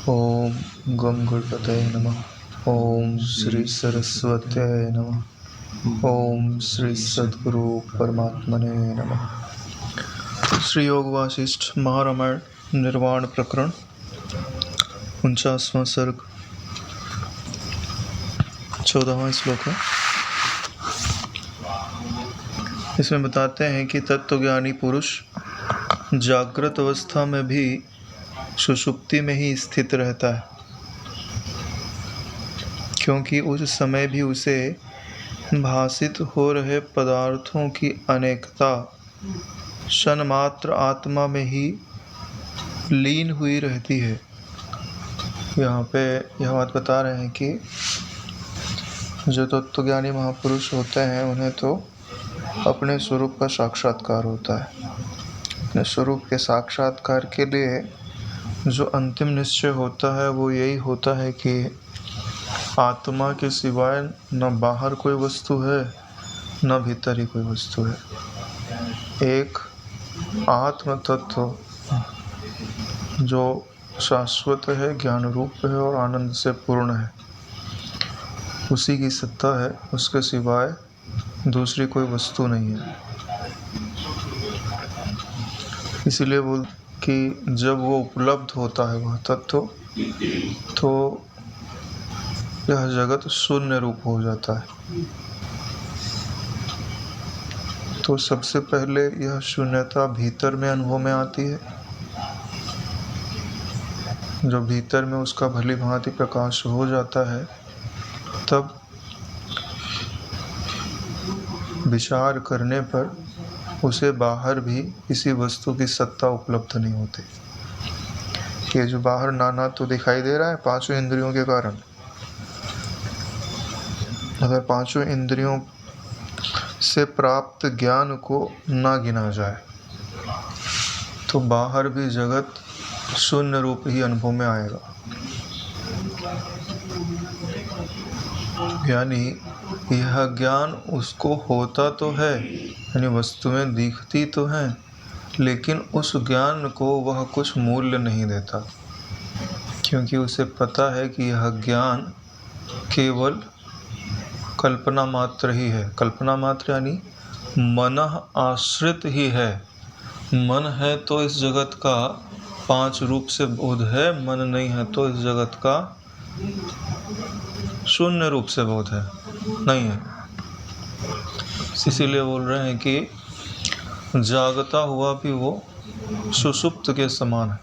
ओम गम गणपतये नमः। ओम श्री सरस्वत्यै नमः। ओम श्री सद्गुरु परमात्मने नमः। श्री योग वासिष्ठ महारामायण निर्वाण प्रकरण 49वां सर्ग 14वां श्लोक है। इसमें बताते हैं कि तत्वज्ञानी पुरुष जागृत अवस्था में भी सुषुप्ति में ही स्थित रहता है, क्योंकि उस समय भी उसे भासित हो रहे पदार्थों की अनेकता क्षण मात्र आत्मा में ही लीन हुई रहती है। यहाँ पे यह बात बता रहे हैं कि जो तत्वज्ञानी महापुरुष होते हैं उन्हें तो अपने स्वरूप का साक्षात्कार होता है। अपने स्वरूप के साक्षात्कार के लिए जो अंतिम निश्चय होता है वो यही होता है कि आत्मा के सिवाय न बाहर कोई वस्तु है न भीतर ही कोई वस्तु है। एक आत्म तत्व जो शाश्वत है, ज्ञान रूप है और आनंद से पूर्ण है, उसी की सत्ता है, उसके सिवाय दूसरी कोई वस्तु नहीं है। इसीलिए बोल कि जब वो उपलब्ध होता है वह तत्व, तो यह जगत शून्य रूप हो जाता है। तो सबसे पहले यह शून्यता भीतर में अनुभव में आती है। जो भीतर में उसका भली भांति प्रकाश हो जाता है, तब विचार करने पर उसे बाहर भी किसी वस्तु की सत्ता उपलब्ध नहीं होती। कि जो बाहर नाना तो दिखाई दे रहा है पांचों इंद्रियों के कारण, अगर पांचों इंद्रियों से प्राप्त ज्ञान को ना गिना जाए तो बाहर भी जगत शून्य रूप ही अनुभव में आएगा। यानी यह ज्ञान उसको होता तो है, यानी वस्तुएं दिखती तो हैं, लेकिन उस ज्ञान को वह कुछ मूल्य नहीं देता, क्योंकि उसे पता है कि यह ज्ञान केवल कल्पना मात्र ही है। कल्पना मात्र यानी मन आश्रित ही है। मन है तो इस जगत का पांच रूप से बोध है, मन नहीं है तो इस जगत का शून्य रूप से बोध है, नहीं है। इसीलिए बोल रहे हैं कि जागता हुआ भी वो सुषुप्त के समान है।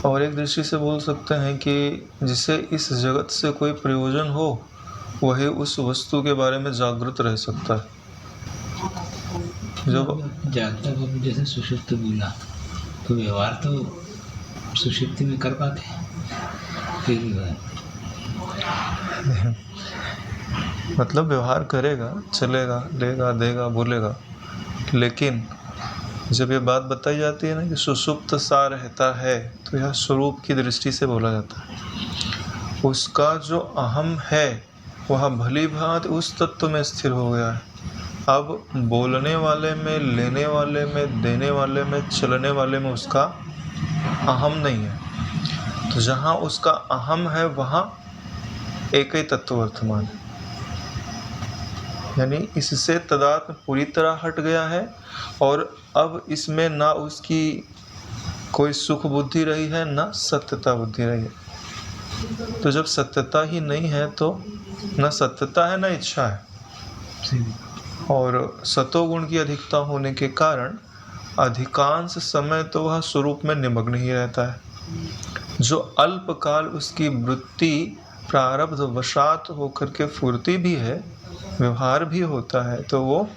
और एक दृष्टि से बोल सकते हैं कि जिसे इस जगत से कोई प्रयोजन हो वही उस वस्तु के बारे में जागृत रह सकता है। जब जागता को जैसे सुषुप्त बोला तो व्यवहार तो सुषुप्ति में कर पाते हैं, फिर मतलब व्यवहार करेगा, चलेगा, लेगा, देगा, बोलेगा, लेकिन जब ये बात बताई जाती है ना कि सुषुप्त सा रहता है, तो यह स्वरूप की दृष्टि से बोला जाता है। उसका जो अहम है वह भली भांति उस तत्व में स्थिर हो गया है। अब बोलने वाले में, लेने वाले में, देने वाले में, चलने वाले में उसका अहम नहीं है। तो जहाँ उसका अहम है वहाँ एक ही तत्व वर्तमान है। यानी इससे तदात्म पूरी तरह हट गया है और अब इसमें ना उसकी कोई सुख बुद्धि रही है ना सत्यता बुद्धि रही है। तो जब सत्यता ही नहीं है तो ना सत्यता है ना इच्छा है। और सतोगुण की अधिकता होने के कारण अधिकांश समय तो वह स्वरूप में निमग्न ही रहता है। जो अल्पकाल उसकी वृत्ति प्रारब्ध वशात होकर के फुर्ती भी है, व्यवहार भी होता है, तो वो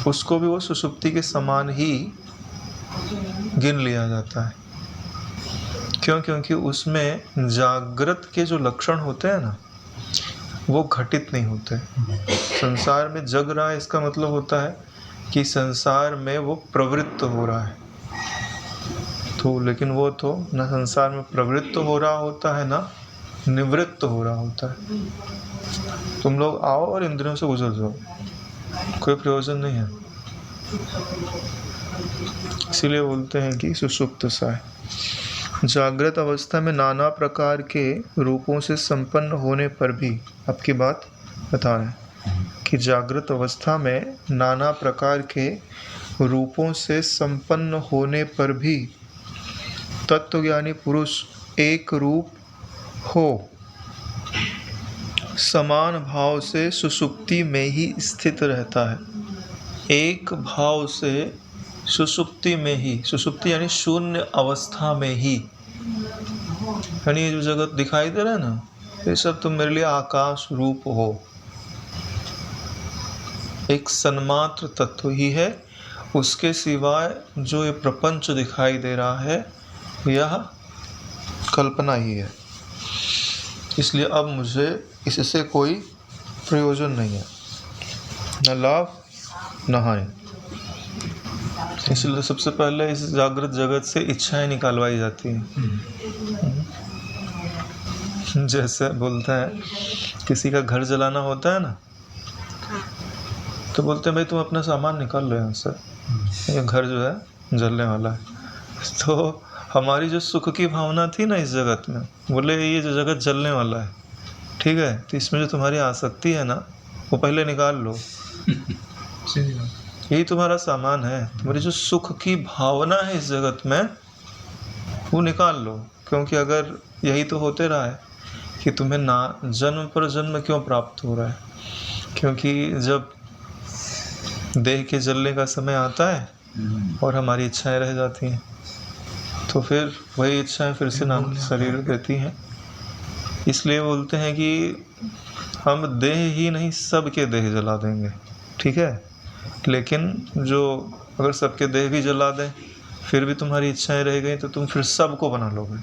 उसको भी वो सुषुप्ति के समान ही गिन लिया जाता है। क्यों? क्योंकि उसमें जागृत के जो लक्षण होते हैं ना, वो घटित नहीं होते। संसार में जग रहा है, इसका मतलब होता है कि संसार में वो प्रवृत्त हो रहा है। तो लेकिन वो तो न संसार में प्रवृत्त हो रहा होता है ना निवृत्त हो रहा होता है। तुम लोग आओ और इंद्रियों से गुजर जाओ, कोई प्रयोजन नहीं है। इसीलिए बोलते हैं कि सुषुप्त सा है। जागृत अवस्था में नाना प्रकार के रूपों से संपन्न होने पर भी, आपकी बात बता रहे हैं कि जागृत अवस्था में नाना प्रकार के रूपों से संपन्न होने पर भी तत्वज्ञानी पुरुष एक रूप हो समान भाव से सुषुप्ति में ही स्थित रहता है। एक भाव से सुषुप्ति में ही, सुषुप्ति यानी शून्य अवस्था में ही, यानी ये जो जगत दिखाई दे रहा है ना, ये सब तुम मेरे लिए आकाश रूप हो, एक सन्मात्र तत्व ही है। उसके सिवाय जो ये प्रपंच दिखाई दे रहा है यह कल्पना ही है। इसलिए अब मुझे इससे कोई प्रयोजन नहीं है, न लाभ न हानि। इसलिए सबसे पहले इस जागृत जगत से इच्छाएं निकालवाई जाती हैं। जैसे बोलते हैं किसी का घर जलाना होता है ना, तो बोलते हैं भाई तुम अपना सामान निकाल लो यहाँ से, ये घर जो है जलने वाला है। तो हमारी जो सुख की भावना थी ना इस जगत में, बोले ये जो जगत जलने वाला है, ठीक है, तो इसमें जो तुम्हारी आसक्ति है ना वो पहले निकाल लो। यही तुम्हारा सामान है, तुम्हारी जो सुख की भावना है इस जगत में वो निकाल लो। क्योंकि अगर यही तो होते रहा है कि तुम्हें ना जन्म पर जन्म क्यों प्राप्त हो रहा है, क्योंकि जब देह के जलने का समय आता है और हमारी इच्छाएं रह जाती हैं, तो फिर वही इच्छाएं फिर से नाम शरीर देती हैं। इसलिए बोलते हैं कि हम देह ही नहीं सबके देह जला देंगे, ठीक है, लेकिन जो अगर सबके देह भी जला दें फिर भी तुम्हारी इच्छाएं रह गई तो तुम फिर सबको बना लोगे,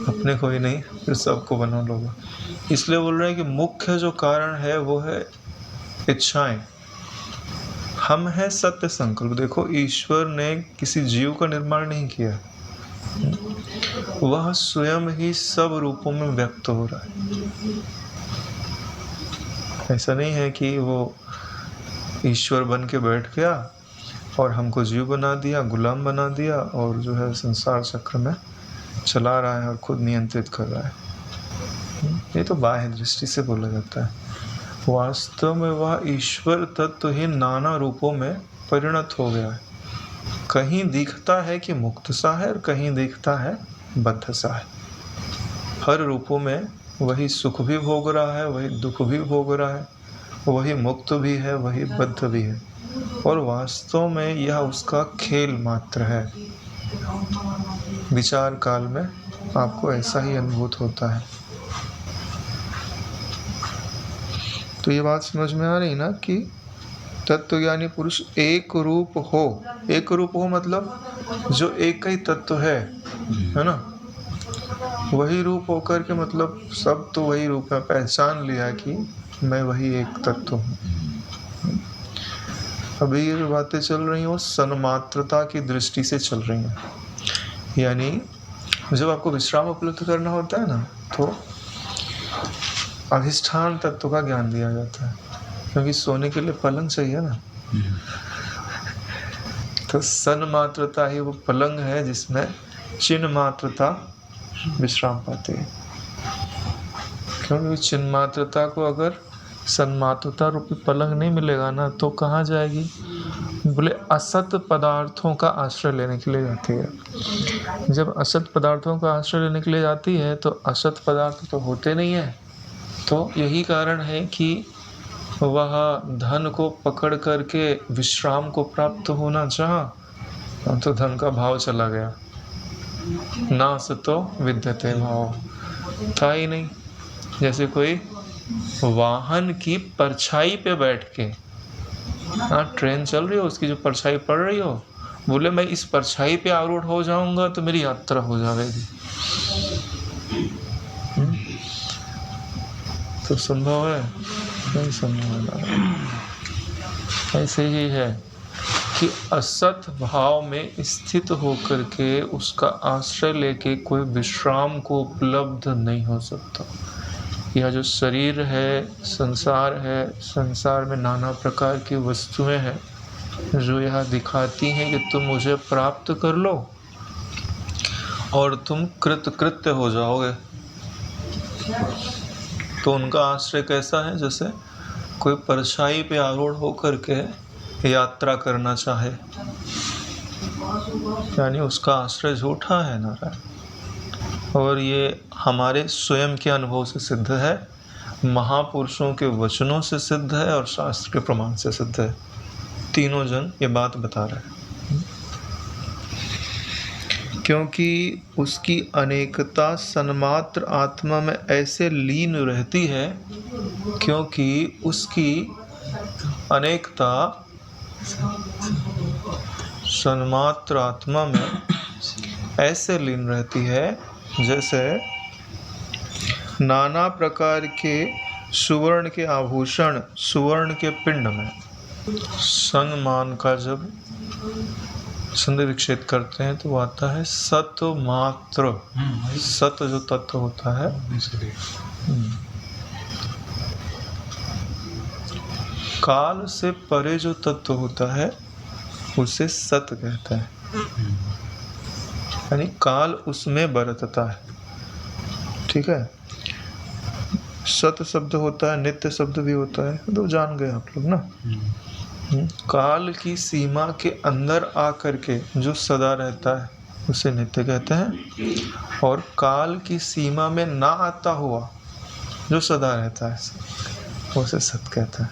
अपने को ही नहीं फिर सबको बना लोगे। इसलिए बोल रहे हैं कि मुख्य जो कारण है वो है इच्छाएं। हम हैं सत्य संकल्प। देखो ईश्वर ने किसी जीव का निर्माण नहीं किया, वह स्वयं ही सब रूपों में व्यक्त हो रहा है। ऐसा नहीं है कि वो ईश्वर बन के बैठ गया और हमको जीव बना दिया, गुलाम बना दिया और जो है संसार चक्र में चला रहा है और खुद नियंत्रित कर रहा है। ये तो बाह्य दृष्टि से बोला जाता है। वास्तव में वह ईश्वर तत्व ही नाना रूपों में परिणत हो गया है। कहीं दिखता है कि मुक्त सा है और कहीं दिखता है बद्ध सा है। हर रूपों में वही सुख भी भोग रहा है, वही दुख भी भोग रहा है, वही मुक्त भी है, वही बद्ध भी है, और वास्तव में यह उसका खेल मात्र है। विचार काल में आपको ऐसा ही अनुभूत होता है। तो ये बात समझ में आ रही ना कि तत्वज्ञानी पुरुष एक रूप हो। एक रूप हो मतलब जो एक ही तत्व है ना, वही रूप होकर के मतलब सब तो वही रूप है, पहचान लिया कि मैं वही एक तत्व हूँ। अभी ये जो बातें चल रही हैं वो सन्मात्रता की दृष्टि से चल रही हैं। यानी जब आपको विश्राम उपलब्ध करना होता है ना, तो अधिष्ठान तत्व का ज्ञान दिया जाता है, क्योंकि सोने के लिए पलंग चाहिए ना। तो सन्मात्रता ही वो पलंग है जिसमें चिन्ह मात्रता विश्राम पाती है। क्योंकि चिन्ह मात्रता को अगर सन्मात्रता रूपी पलंग नहीं मिलेगा ना, तो कहाँ जाएगी? बोले असत पदार्थों का आश्रय लेने के लिए जाती है। जब असत पदार्थों का आश्रय लेने के लिए जाती है तो असत पदार्थ तो होते नहीं है। तो यही कारण है कि वह धन को पकड़ करके विश्राम को प्राप्त होना चाहा, तो धन का भाव चला गया। ना सतो विद्यते भाव था ही नहीं। जैसे कोई वाहन की परछाई पे बैठ के, ट्रेन चल रही हो, उसकी जो परछाई पड़ रही हो, बोले मैं इस परछाई पे आरूढ़ हो जाऊंगा तो मेरी यात्रा हो जाएगी, तो संभव है? नहीं संभव है। ऐसे ही है कि असत भाव में स्थित होकर के उसका आश्रय लेके कोई विश्राम को उपलब्ध नहीं हो सकता। यह जो शरीर है, संसार है, संसार में नाना प्रकार की वस्तुएं हैं, जो यह दिखाती हैं कि तुम मुझे प्राप्त कर लो और तुम कृतकृत्य हो जाओगे। तो उनका आश्रय कैसा है? जैसे कोई परछाई पे आरूढ़ होकर के यात्रा करना चाहे, यानी उसका आश्रय झूठा है नारायण। और ये हमारे स्वयं के अनुभव से सिद्ध है, महापुरुषों के वचनों से सिद्ध है और शास्त्र के प्रमाण से सिद्ध है। तीनों जन ये बात बता रहे हैं। क्योंकि उसकी अनेकता सन्मात्र आत्मा में ऐसे लीन रहती है, क्योंकि उसकी अनेकता सन्मात्र आत्मा में ऐसे लीन रहती है जैसे नाना प्रकार के सुवर्ण के आभूषण सुवर्ण के पिंड में सन्मान का जब संधिविक्षेप करते हैं तो वो आता है सत्व मात्र। सत्व जो तत्व होता है, काल से परे जो तत्व होता है उसे सत कहता है, यानी काल उसमें बरतता है। ठीक है। सत शब्द होता है, नित्य शब्द भी होता है, तो जान गए आप लोग ना। काल की सीमा के अंदर आकर के जो सदा रहता है उसे नित्य कहते हैं, और काल की सीमा में ना आता हुआ जो सदा रहता है उसे सत कहता है।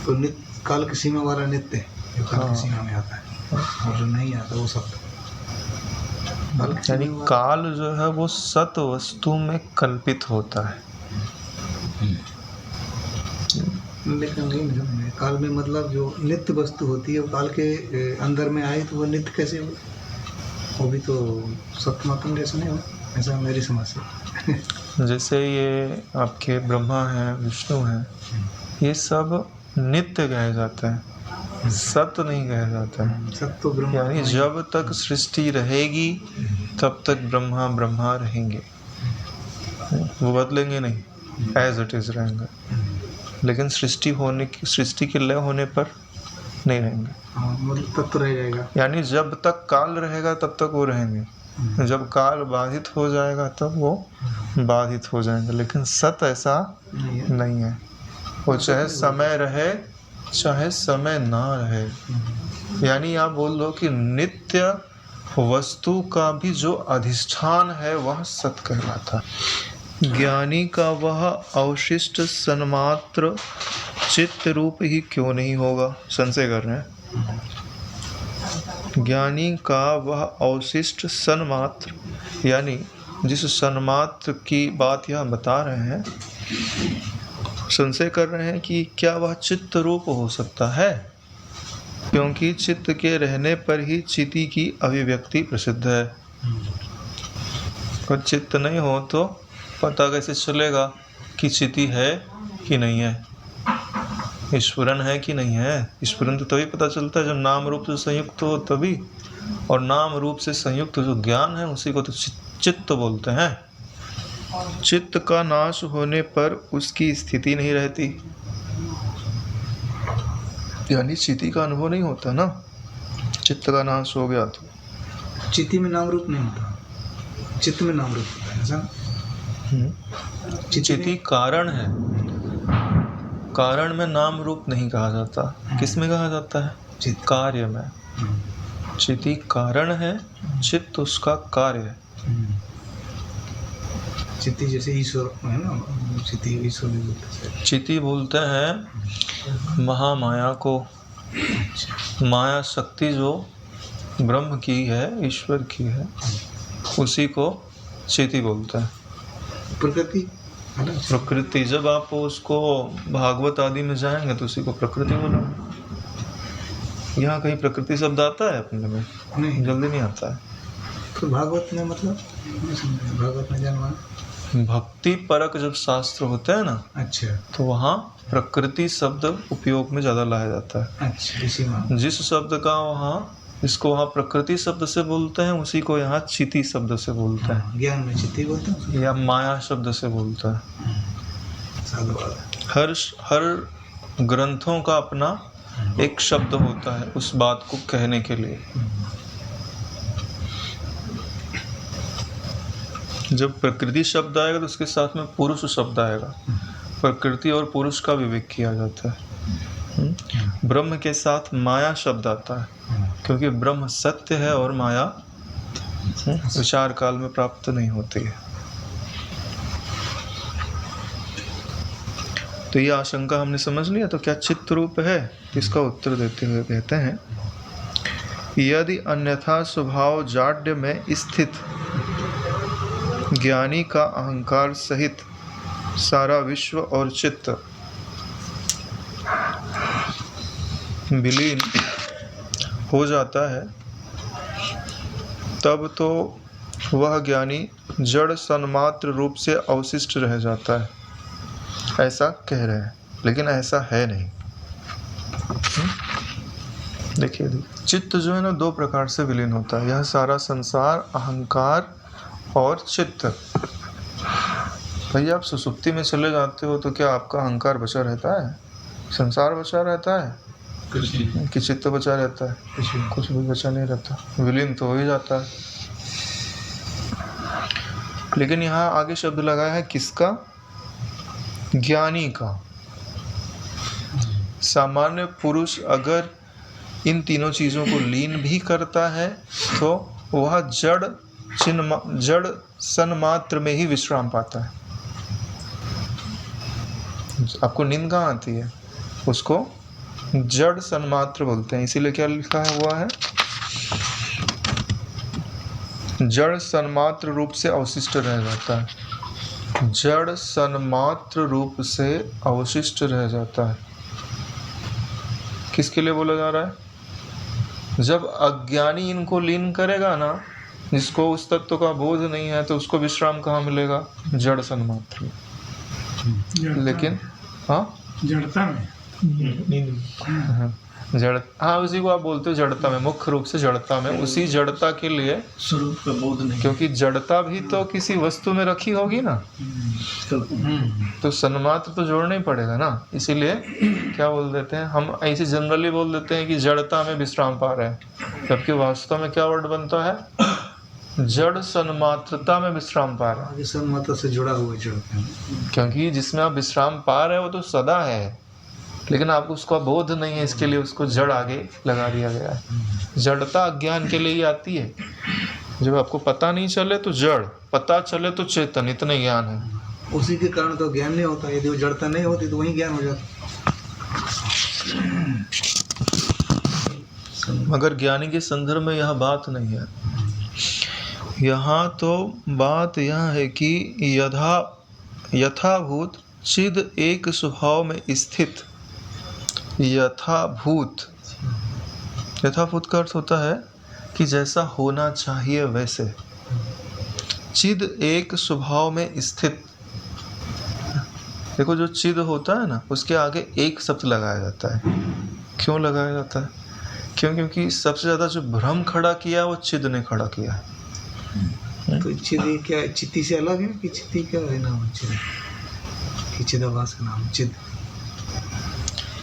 तो नित्य काल की सीमा वाला नित्य जो काल की सीमा में आता है, और जो नहीं आता वो सत। यानी काल जो है वो सत वस्तु में कल्पित होता है। लेकिन नहीं, काल में मतलब जो नित्य वस्तु होती है वो काल के अंदर में आई तो वो नित्य कैसे हो? वो भी तो सत्मात्म जैसा नहीं हो, ऐसा मेरी समझ से। जैसे ये आपके ब्रह्मा हैं, विष्णु हैं, ये सब नित्य कहे जाते हैं, सत्य नहीं कहे जाता है। सत्य ब्रह्म, यानी जब तक सृष्टि रहेगी तब तक ब्रह्मा ब्रह्मा रहेंगे, वो बदलेंगे नहीं, एज इट इज रहेंगे। लेकिन सृष्टि के लय होने पर नहीं रहेंगे। मतलब तब तो रह जाएगा। यानी जब तक काल रहेगा तब तक वो रहेंगे, जब काल बाधित हो जाएगा तब वो बाधित हो जाएंगे। लेकिन सत ऐसा नहीं है, वो चाहे समय रहे चाहे समय ना रहे। यानी आप बोल दो कि नित्य वस्तु का भी जो अधिष्ठान है वह सत कहलाता है। ज्ञानी का वह अवशिष्ट सन्मात्र चित्त रूप ही क्यों नहीं होगा? संशय कर रहे हैं। ज्ञानी का वह अवशिष्ट सन्मात्र, यानी जिस सन्मात्र की बात यहाँ बता रहे हैं, संशय कर रहे हैं कि क्या वह चित्त रूप हो सकता है? क्योंकि चित्त के रहने पर ही चिति की अभिव्यक्ति प्रसिद्ध है। और चित्त नहीं हो तो पता कैसे चलेगा कि चिति है कि नहीं है, ईश्वरन है कि नहीं है? ईश्वरन तो तभी पता चलता है जब नाम रूप से संयुक्त हो तभी, और नाम रूप से संयुक्त जो ज्ञान है उसी को तो चित्त बोलते हैं। चित्त का नाश होने पर उसकी स्थिति नहीं रहती, यानी चिति का अनुभव नहीं होता ना, चित्त का नाश हो गया तो। चिति में नाम रूप नहीं होता, चित्त में नाम रूप होता है ऐसा। चिति कारण है, कारण में नाम रूप नहीं कहा जाता। किस में कहा जाता है? कार्य में। चिति कारण है, चित्त उसका कार्य है। चिति जैसे ईश्वर है ना, चिति ईश्वर भी बोलते हैं। चिति बोलते हैं महामाया को, माया शक्ति जो ब्रह्म की है, ईश्वर की है, उसी को चिति बोलते हैं। प्रकृति जब आप उसको भागवत आदि में जाएंगे तो उसी को प्रकृति बोलेंगे। यहाँ कहीं प्रकृति शब्द आता है अपने में? नहीं, जल्दी नहीं आता है। तो भागवत में मतलब भागवत में जानवा भक्ति परक जब शास्त्र होते हैं ना, अच्छा, तो वहाँ प्रकृति शब्द उपयोग में ज़्यादा लाया जाता है। अच्छा, इसी में जिस शब्द का वहाँ, इसको वहाँ प्रकृति शब्द से बोलते हैं, उसी को यहाँ चिति शब्द से बोलते हैं। ज्ञान में चिति बोलते हैं या माया शब्द से बोलता है। हर ग्रंथों का अपना एक शब्द होता है उस बात को कहने के लिए। जब प्रकृति शब्द आएगा तो उसके साथ में पुरुष शब्द आएगा। प्रकृति और पुरुष का विवेक किया जाता है। ब्रह्म के साथ माया शब्द आता है, क्योंकि ब्रह्म सत्य है और माया विचार काल में प्राप्त नहीं होती है। तो ये आशंका हमने समझ लिया। तो क्या चित्त रूप है? इसका उत्तर देते हुए कहते हैं, यदि अन्यथा स्वभाव जाड्य में स्थित ज्ञानी का अहंकार सहित सारा विश्व और चित्त विलीन हो जाता है, तब तो वह ज्ञानी जड़ सन्मात्र रूप से अवशिष्ट रह जाता है, ऐसा कह रहे हैं। लेकिन ऐसा है नहीं। देखिए चित्त जो है ना, दो प्रकार से विलीन होता है। यह सारा संसार, अहंकार और चित्त। भैया आप सुसुप्ति में चले जाते हो तो क्या आपका अहंकार बचा रहता है? संसार बचा रहता है कि चित्त बचा रहता है? कुछ भी बचा नहीं रहता, विलीन तो हो ही जाता है। लेकिन यहाँ आगे शब्द लगाया है किसका? ज्ञानी का। सामान्य पुरुष अगर इन तीनों चीजों को लीन भी करता है तो वह जड़ सन्मात्र में ही विश्राम पाता है। आपको नींद कहाँ आती है? उसको जड़ सन्मात्र बोलते हैं। इसीलिए क्या लिखा हुआ है? जड़ सन्मात्र रूप से अवशिष्ट रह जाता है। जड़ सन्मात्र रूप से अवशिष्ट रह जाता है। किसके लिए बोला जा रहा है? जब अज्ञानी इनको लीन करेगा ना, जिसको उस तत्व का बोध नहीं है, तो उसको विश्राम कहाँ मिलेगा? जड़ सन्मात्र। लेकिन जड़ता में हाँ, उसी को आप बोलते हो जड़ता में। मुख्य रूप से जड़ता में, उसी जड़ता के लिए स्वरूप का बोध नहीं, क्योंकि जड़ता भी तो किसी वस्तु में रखी होगी ना, तो सन्मात्र तो जोड़ना ही पड़ेगा ना। इसीलिए क्या बोल देते हैं हम? ऐसे जनरली बोल देते हैं कि जड़ता में विश्राम पा रहे हैं, जबकि वास्तव में क्या वर्ड बनता है? जड़ सन्मात्रता में विश्राम पा रहे हैं। सन्मात्र से जुड़ा हुआ जड़ता, क्योंकि जिसमें आप विश्राम पा रहे हो वो तो सदा है, लेकिन आपको उसका बोध नहीं है, इसके लिए उसको जड़ आगे लगा दिया गया है। जड़ता अज्ञान के लिए ही आती है। जब आपको पता नहीं चले तो जड़, पता चले तो चेतन, इतने ज्ञान है। उसी के कारण तो ज्ञान नहीं होता। यदि वो जड़ता नहीं होती तो वही ज्ञान हो जाता। मगर ज्ञानी के संदर्भ में यह बात नहीं है। यहाँ तो बात यह है कि यथाभूत चिद एक स्वभाव में स्थित। यथाभूत का अर्थ होता है कि जैसा होना चाहिए वैसे। चिद एक स्वभाव में स्थित। देखो जो चिद होता है ना, उसके आगे एक शब्द लगाया जाता है। क्यों लगाया जाता है? क्योंकि सबसे ज़्यादा जो भ्रम खड़ा किया वो चिद ने खड़ा किया है। तो चिद क्या चित्ती से अलग है कि चित्ती क्या है नाम? चिद, चिदाभास का नाम चिद।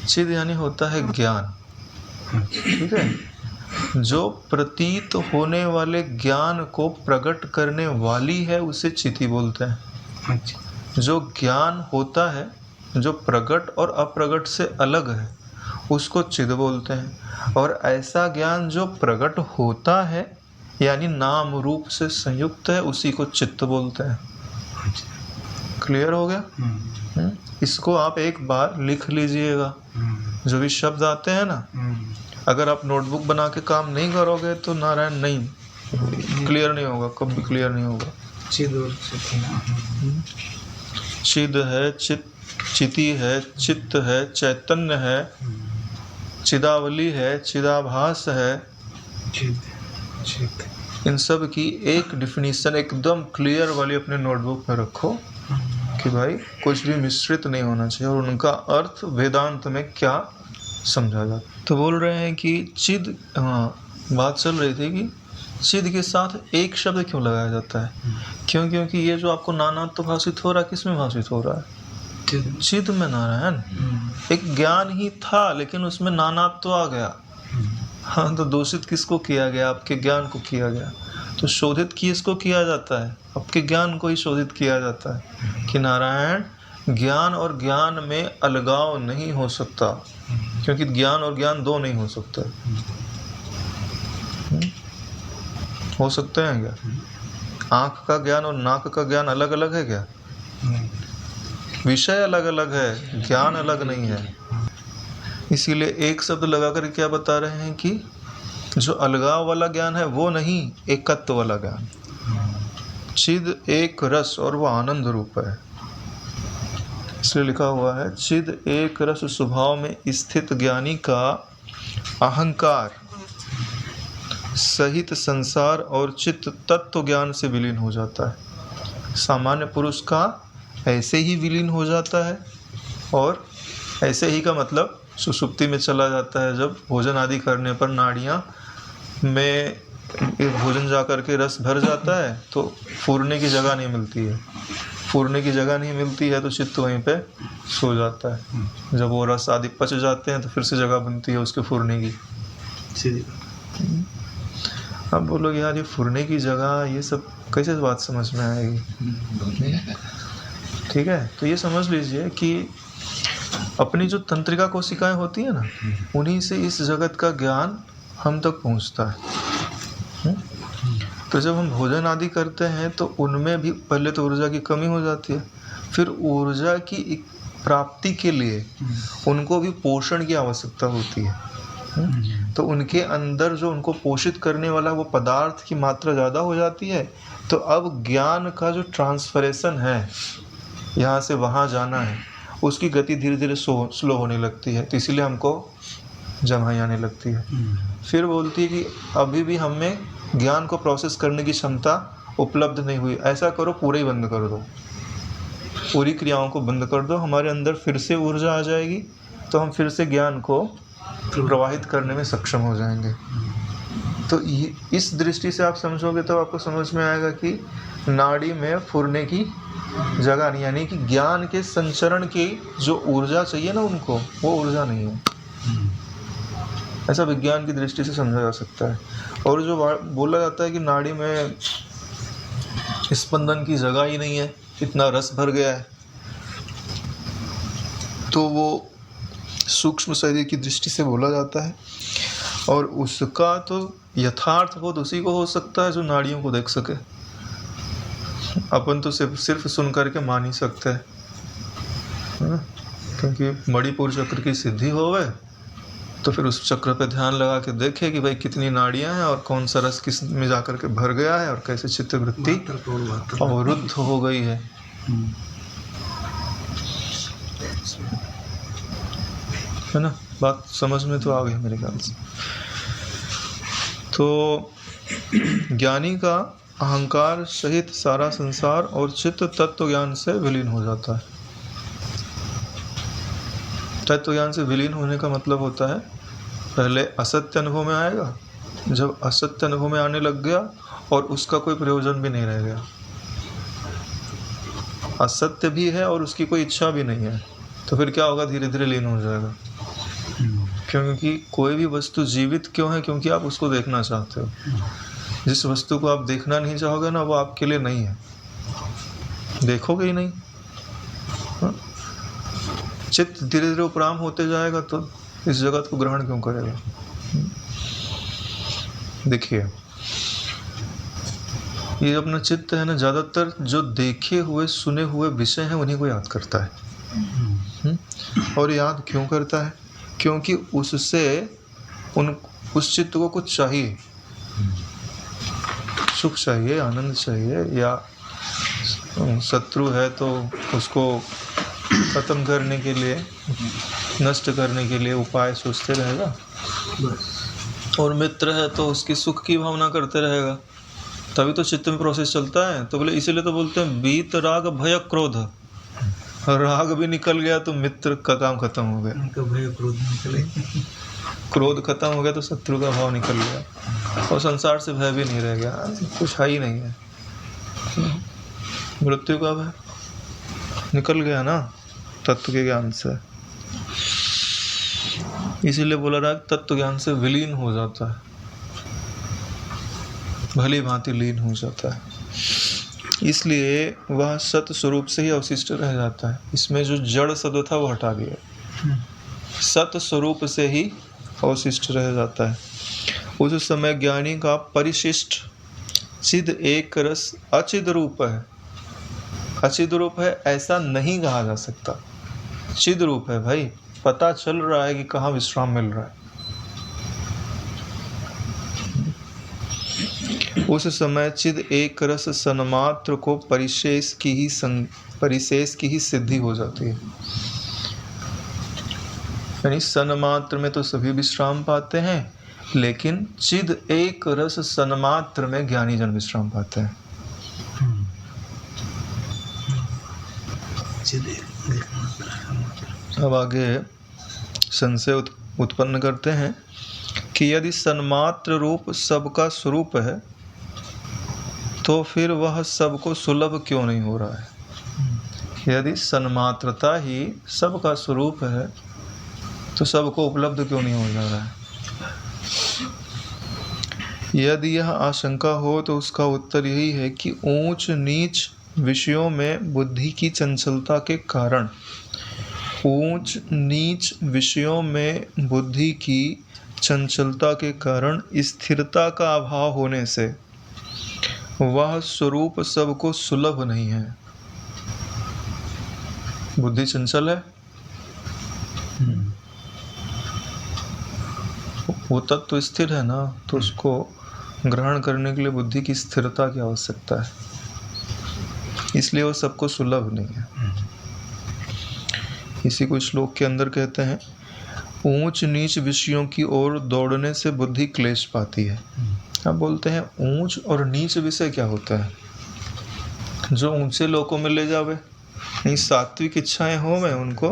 चिद यानी होता है ज्ञान। ठीक है? जो प्रतीत होने वाले ज्ञान को प्रकट करने वाली है उसे चिति बोलते हैं। जो ज्ञान होता है, जो प्रकट और अप्रकट से अलग है, उसको चिद बोलते हैं। और ऐसा ज्ञान जो प्रकट होता है यानी नाम रूप से संयुक्त है, उसी को चित्त बोलते हैं। क्लियर हो गया? इसको आप एक बार लिख लीजिएगा। जो भी शब्द आते हैं ना, अगर आप नोटबुक बना के काम नहीं करोगे तो नारायण नहीं क्लियर नहीं होगा, कभी क्लियर नहीं होगा। चिद है, चिति है, चित्त है, चैतन्य है, चिदावली है, चिदाभास है। इन सब की एक डिफिनीशन एकदम क्लियर वाली अपने नोटबुक में रखो कि भाई कुछ भी मिश्रित नहीं होना चाहिए, और उनका अर्थ वेदांत में क्या समझा जाता। तो बोल रहे हैं कि चिद, बात चल रही थी कि चिद के साथ एक शब्द क्यों लगाया जाता है? क्योंकि ये जो आपको नाना तो भाषित हो रहा है, किस में भाषित हो रहा है? चिद में नारायण, एक ज्ञान ही था लेकिन उसमें नानात्व आ गया। हाँ, तो दूषित किसको किया गया? आपके ज्ञान को किया गया। तो शोधित किसको किया जाता है? आपके ज्ञान को ही शोधित किया जाता है कि नारायण ज्ञान और ज्ञान में अलगाव नहीं हो सकता, क्योंकि ज्ञान और ज्ञान दो नहीं हो सकते। हो सकते हैं क्या? आँख का ज्ञान और नाक का ज्ञान अलग अलग है क्या? विषय अलग अलग है, ज्ञान अलग नहीं है। इसीलिए एक शब्द लगाकर क्या बता रहे हैं कि जो अलगाव वाला ज्ञान है वो नहीं, एकत्व वाला ज्ञान। चिद एक रस और वो आनंद रूप है। इसलिए लिखा हुआ है चिद एक रस स्वभाव में स्थित ज्ञानी का अहंकार सहित संसार और चित्त तत्व ज्ञान से विलीन हो जाता है। सामान्य पुरुष का ऐसे ही विलीन हो जाता है, और ऐसे ही का मतलब सुषुप्ति में चला जाता है। जब भोजन आदि करने पर नाड़ियाँ में भोजन जा कर के रस भर जाता है तो फूरने की जगह नहीं मिलती है। फूरने की जगह नहीं मिलती है तो चित्त वहीं पे सो जाता है। जब वो रस आदि पच जाते हैं तो फिर से जगह बनती है उसके फूरने की। अब बोलो यार ये फूरने की जगह, ये सब कैसे बात समझ में आएगी? ठीक है, तो ये समझ लीजिए कि अपनी जो तंत्रिका कोशिकाएं होती है ना, उन्हीं से इस जगत का ज्ञान हम तक पहुंचता है। तो जब हम भोजन आदि करते हैं तो उनमें भी पहले तो ऊर्जा की कमी हो जाती है, फिर ऊर्जा की प्राप्ति के लिए उनको भी पोषण की आवश्यकता होती है। तो उनके अंदर जो उनको पोषित करने वाला वो पदार्थ की मात्रा ज़्यादा हो जाती है। तो अब ज्ञान का जो ट्रांसफरेशन है, यहाँ से वहाँ जाना है, उसकी गति धीरे धीरे स्लो होने लगती है। तो इसीलिए हमको जमाई आने लगती है। फिर बोलती है कि अभी भी हमें ज्ञान को प्रोसेस करने की क्षमता उपलब्ध नहीं हुई। ऐसा करो, पूरे ही बंद कर दो, पूरी क्रियाओं को बंद कर दो, हमारे अंदर फिर से ऊर्जा आ जाएगी, तो हम फिर से ज्ञान को प्रवाहित करने में सक्षम हो जाएंगे। तो इस दृष्टि से आप समझोगे तो आपको समझ में आएगा कि नाड़ी में फुरने की जगह नहीं, यानी कि ज्ञान के संचरण की जो ऊर्जा चाहिए ना उनको, वो ऊर्जा नहीं है। ऐसा विज्ञान की दृष्टि से समझा जा सकता है। और जो बोला जाता है कि नाड़ी में स्पंदन की जगह ही नहीं है, इतना रस भर गया है, तो वो सूक्ष्म शरीर की दृष्टि से बोला जाता है। और उसका तो यथार्थ बोध उसी को हो सकता है जो नाड़ियों को देख सके। अपन तो सिर्फ सुन करके मान ही सकते हैं, क्योंकि मणिपुर चक्र की सिद्धि होवे तो फिर उस चक्र पे ध्यान लगा के देखे कि भाई कितनी नाड़ियां हैं और कौन सा रस किस में जाकर के भर गया है और कैसे चित्तवृत्ति अवरुद्ध हो गई है। है ना, बात समझ में तो आ गई मेरे ख्याल से। तो ज्ञानी का अहंकार सहित सारा संसार और चित्त तत्व ज्ञान से विलीन हो जाता है। तत्व ज्ञान से विलीन होने का मतलब होता है पहले असत्य अनुभव में आएगा, जब असत्य अनुभव में आने लग गया और उसका कोई प्रयोजन भी नहीं रह गया, असत्य भी है और उसकी कोई इच्छा भी नहीं है, तो फिर क्या होगा, धीरे धीरे लीन हो जाएगा। क्योंकि कोई भी वस्तु जीवित क्यों है, क्योंकि आप उसको देखना चाहते हो। जिस वस्तु को आप देखना नहीं चाहोगे ना, वो आपके लिए नहीं है, देखोगे ही नहीं। चित्त धीरे धीरे उपराम होते जाएगा तो इस जगत को ग्रहण क्यों करेगा। देखिए ये अपना चित्त है ना, ज्यादातर जो देखे हुए सुने हुए विषय हैं उन्हीं को याद करता है। और याद क्यों करता है, क्योंकि उससे उस चित्त को कुछ चाहिए, सुख चाहिए, आनंद चाहिए, या शत्रु है तो उसको खत्म करने के लिए, नष्ट करने के लिए उपाय सोचते रहेगा, और मित्र है तो उसकी सुख की भावना करते रहेगा, तभी तो चित्त में प्रोसेस चलता है। तो बोले इसीलिए तो बोलते हैं बीत राग भय क्रोध, राग भी निकल गया तो मित्र का काम खत्म हो गया, भय क्रोध निकले, क्रोध खत्म हो गया तो शत्रु का भाव निकल गया, और संसार से भय भी नहीं रह गया, कुछ है ही नहीं है। मृत्यु का भय निकल गया ना, तत्व के ज्ञान से। इसीलिए बोला रहा तत्व ज्ञान से विलीन हो जाता है, भली भांति लीन हो जाता है, इसलिए वह सत स्वरूप से ही अवशिष्ट रह जाता है। इसमें जो जड़ शब्द था वो हटा गया, सत स्वरूप से ही अवशिष्ट रह जाता है। उस समय ज्ञानी का परिशिष्ट चिद एक रस अचिद रूप है। अचिद रूप है ऐसा नहीं कहा जा सकता, चिद रूप है भाई, पता चल रहा है कि कहाँ विश्राम मिल रहा है। उस समय चिद एक रस सन्मात्र को परिशेष की ही सिद्धि हो जाती है। यानी सन्मात्र में तो सभी विश्राम पाते हैं, लेकिन चिद एक रस सन्मात्र में ज्ञानी जन विश्राम पाते हैं। अब आगे संशय उत्पन्न करते हैं कि यदि सन्मात्र रूप सबका स्वरूप है तो फिर वह सबको सुलभ क्यों नहीं हो रहा है। यदि सन्मात्रता ही सबका स्वरूप है तो सबको उपलब्ध क्यों नहीं हो जा रहा है। यदि यह आशंका हो तो उसका उत्तर यही है कि ऊंच नीच विषयों में बुद्धि की चंचलता के कारण, ऊंच नीच विषयों में बुद्धि की चंचलता के कारण स्थिरता का अभाव होने से वह स्वरूप सबको सुलभ नहीं है। बुद्धि चंचल है, वो तत्व स्थिर है ना, तो उसको ग्रहण करने के लिए बुद्धि की स्थिरता की आवश्यकता है, इसलिए वो सबको सुलभ नहीं है। इसी को श्लोक के अंदर कहते हैं, ऊंच नीच विषयों की ओर दौड़ने से बुद्धि क्लेश पाती है। अब बोलते हैं ऊंच और नीच विषय क्या होता है। जो ऊंचे लोकों में ले जावे, नहीं सात्विक इच्छाएं हो में उनको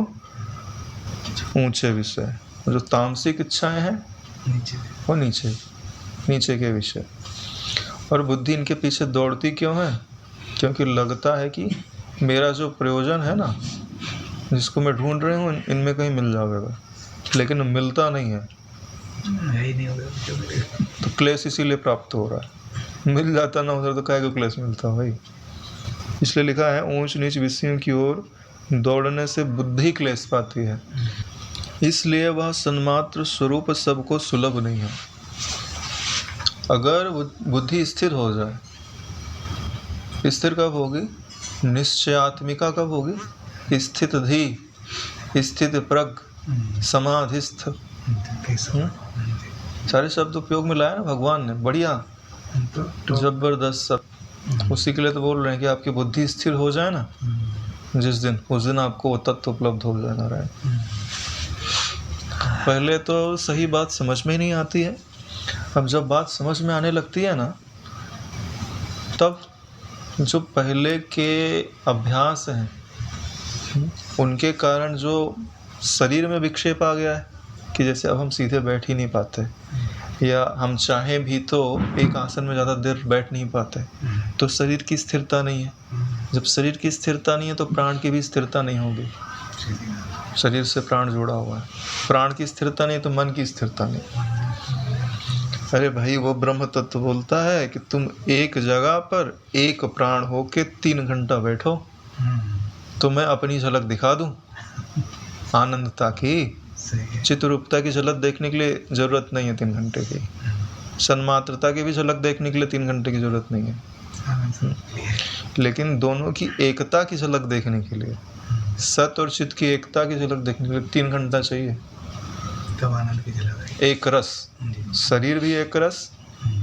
ऊंचे विषय, जो तामसिक इच्छाएं हैं वो नीचे के विषय। और बुद्धि इनके पीछे दौड़ती क्यों है, क्योंकि लगता है कि मेरा जो प्रयोजन है ना, जिसको मैं ढूंढ रही हूँ, इनमें कहीं मिल जाएगा, लेकिन मिलता नहीं है, तो क्लेश इसीलिए प्राप्त हो रहा है। मिल जाता ना उधर तो काहे को क्लेश मिलता भाई। इसलिए लिखा है ऊंच नीच विषयों की ओर दौड़ने से बुद्धि क्लेश पाती है, इसलिए वह सन्मात्र स्वरूप सबको सुलभ नहीं है। अगर बुद्धि स्थिर हो जाए, स्थिर कब होगी, निश्चयात्मिका कब होगी, स्थित धी, स्थित प्रज्ञ, समाधिस्थ, सारे शब्द उपयोग में लाया ना भगवान ने, बढ़िया जबरदस्त सब। उसी के लिए तो बोल रहे हैं कि आपकी बुद्धि स्थिर हो जाए ना जिस दिन, उस दिन आपको वो तत्व उपलब्ध हो जाना रहा है। पहले तो सही बात समझ में ही नहीं आती है, अब जब बात समझ में आने लगती है ना, तब जो पहले के अभ्यास हैं उनके कारण जो शरीर में विक्षेप आ गया है कि जैसे अब हम सीधे बैठ ही नहीं पाते, या हम चाहें भी तो एक आसन में ज़्यादा देर बैठ नहीं पाते, तो शरीर की स्थिरता नहीं है। जब शरीर की स्थिरता नहीं है तो प्राण की भी स्थिरता नहीं होगी। शरीर से प्राण जुड़ा हुआ है, प्राण की स्थिरता नहीं तो मन की स्थिरता नहीं। अरे भाई वो ब्रह्म तत्व बोलता है कि तुम एक जगह पर एक प्राण होके 3 घंटा बैठो तो मैं अपनी झलक दिखा दूं। आनंदता की, चित्रूपता की झलक देखने के लिए जरूरत नहीं है 3 घंटे की, सन्मात्रता की भी झलक देखने के लिए 3 घंटे की जरूरत नहीं है, लेकिन दोनों की एकता की झलक देखने के लिए, सत और चित्त की एकता की झलक देखने के लिए 3 घंटा चाहिए। एक रस, शरीर भी एक रस,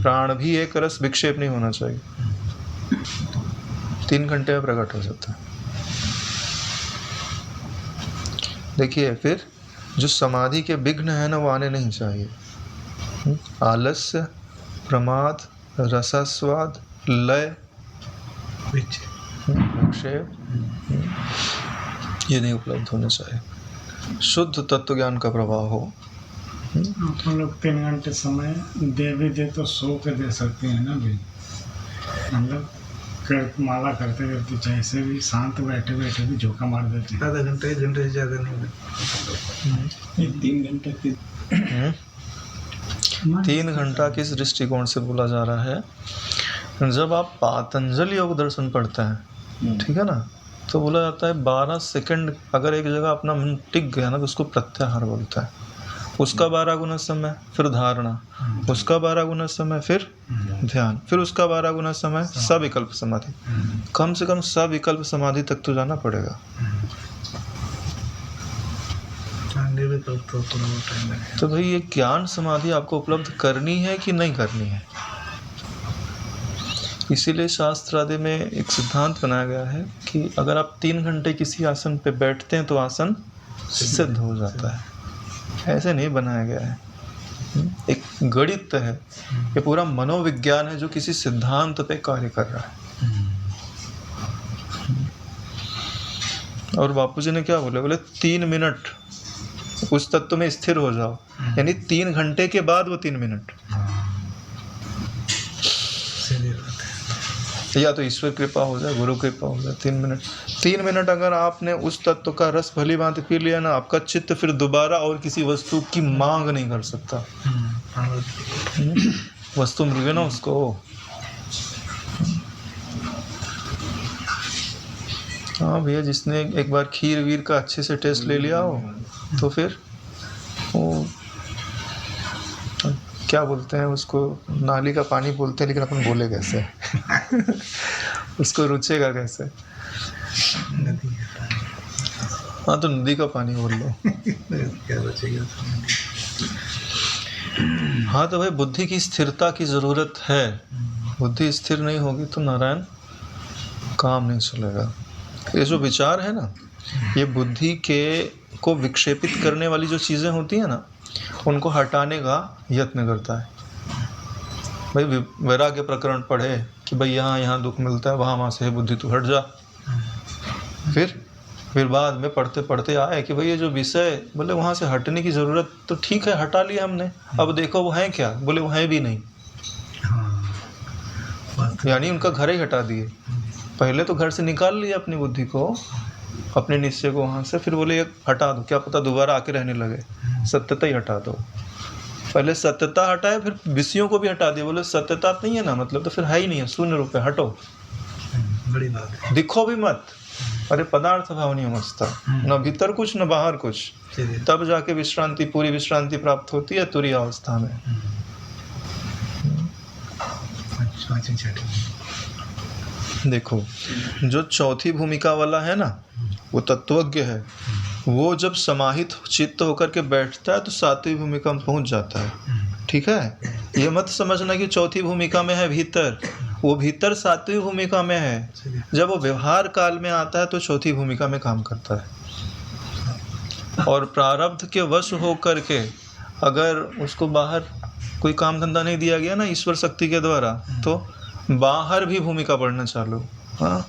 प्राण भी एक रस, विक्षेप नहीं होना चाहिए, 3 घंटे में प्रकट हो जाता है। देखिए फिर जो समाधि के विघ्न है ना, वो आने नहीं चाहिए। आलस्य, प्रमाद, रसास्वाद, लय, विक्षेप, ये नहीं उपलब्ध होने चाहिए। शुद्ध तत्व ज्ञान का प्रभाव हो। अपन लोग 3 घंटे समय दे भी दे तो सो के दे सकते हैं ना भाई, मतलब माला करते करते जैसे भी शांत बैठे बैठे भी झोंका मार देते हैं। आधा घंटा 1 घंटे से ज़्यादा नहीं होगा। 3 घंटे की 3 घंटा किस दृष्टिकोण से बोला जा रहा है? जब आप पातंजलि योग दर्शन पढ़ते हैं, ठीक है ना, तो बोला जाता है 12 सेकंड अगर एक जगह अपना मन टिक गया ना तो उसको प्रत्याहार बोलता है। उसका 12 गुना समय फिर धारणा, उसका 12 गुना समय फिर ध्यान, फिर उसका 12 गुना समय सविकल्प समाधि। कम से कम सविकल्प समाधि तक तो जाना पड़ेगा। निर्विकल्प तो थोड़ा बहुत टाइम लगेगा। तो भाई ये ज्ञान समाधि आपको उपलब्ध करनी है कि नहीं करनी है? इसीलिए शास्त्र आदि में एक सिद्धांत बनाया गया है कि अगर आप 3 घंटे किसी आसन पे बैठते हैं तो आसन सिद्ध हो जाता है। ऐसे नहीं बनाया गया है, एक गणित है, ये पूरा मनोविज्ञान है जो किसी सिद्धांत पे कार्य कर रहा है। और बापूजी ने क्या बोले? बोले 3 मिनट उस तत्व में स्थिर हो जाओ, यानी 3 घंटे के बाद वो 3 मिनट, सीधी बात है। या तो ईश्वर कृपा हो जाए, गुरु कृपा हो जाए। 3 मिनट अगर आपने उस तत्व का रस भली भांति पी लिया ना, आपका चित्त फिर दोबारा और किसी वस्तु की मांग नहीं कर सकता। वस्तु मिल गई ना उसको। हाँ भैया, जिसने एक बार खीर वीर का अच्छे से टेस्ट ले लिया हो तो फिर वो क्या बोलते हैं उसको, नाली का पानी बोलते हैं, लेकिन अपन बोले कैसे? उसको रुचेगा कैसे? नदी हाँ तो नदी का पानी बोल लो। क्या बचेगा? हाँ तो भाई बुद्धि की स्थिरता की ज़रूरत है। बुद्धि स्थिर नहीं होगी तो नारायण काम नहीं चलेगा। ये जो विचार है ना, ये बुद्धि के को विक्षेपित करने वाली जो चीज़ें होती हैं ना, उनको हटाने का यत्न करता है। भाई वैराग्य प्रकरण पढ़े कि भाई यहाँ दुख मिलता है, वहाँ से बुद्धि तू हट जा। फिर बाद में पढ़ते पढ़ते आए कि भाई ये जो विषय, बोले वहाँ से हटने की ज़रूरत तो ठीक है, हटा लिया हमने, अब देखो वो है क्या? बोले वो है भी नहीं। यानी उनका घर ही हटा दिए। पहले तो घर से निकाल लिया अपनी बुद्धि को, अपने निश्चय को वहाँ से, फिर बोले ये हटा दो, क्या पता दोबारा आके रहने लगे। सत्यता ही हटा दो। पहले सत्यता हटाए, फिर विषयों को भी हटा दिया। बोले सत्यता नहीं है ना, मतलब तो फिर है ही नहीं है, शून्य रूप है, हटो, बड़ी बात है। दिखो भी मत। अरे पदार्थ भावनी अवस्था, न भीतर कुछ न बाहर कुछ, तब जाके विश्रांति, पूरी विश्रांति प्राप्त होती है तुरीय अवस्था में। देखो जो चौथी भूमिका वाला है ना, वो तत्वज्ञ है। वो जब समाहित चित्त होकर के बैठता है तो 7वीं भूमिका में पहुंच जाता है। ठीक है, ये मत समझना कि चौथी भूमिका में है भीतर, वो भीतर 7वीं भूमिका में है। जब वो व्यवहार काल में आता है तो चौथी भूमिका में काम करता है। और प्रारब्ध के वश होकर के अगर उसको बाहर कोई काम धंधा नहीं दिया गया ना ईश्वर शक्ति के द्वारा, तो बाहर भी भूमिका बढ़ना चालू। हाँ,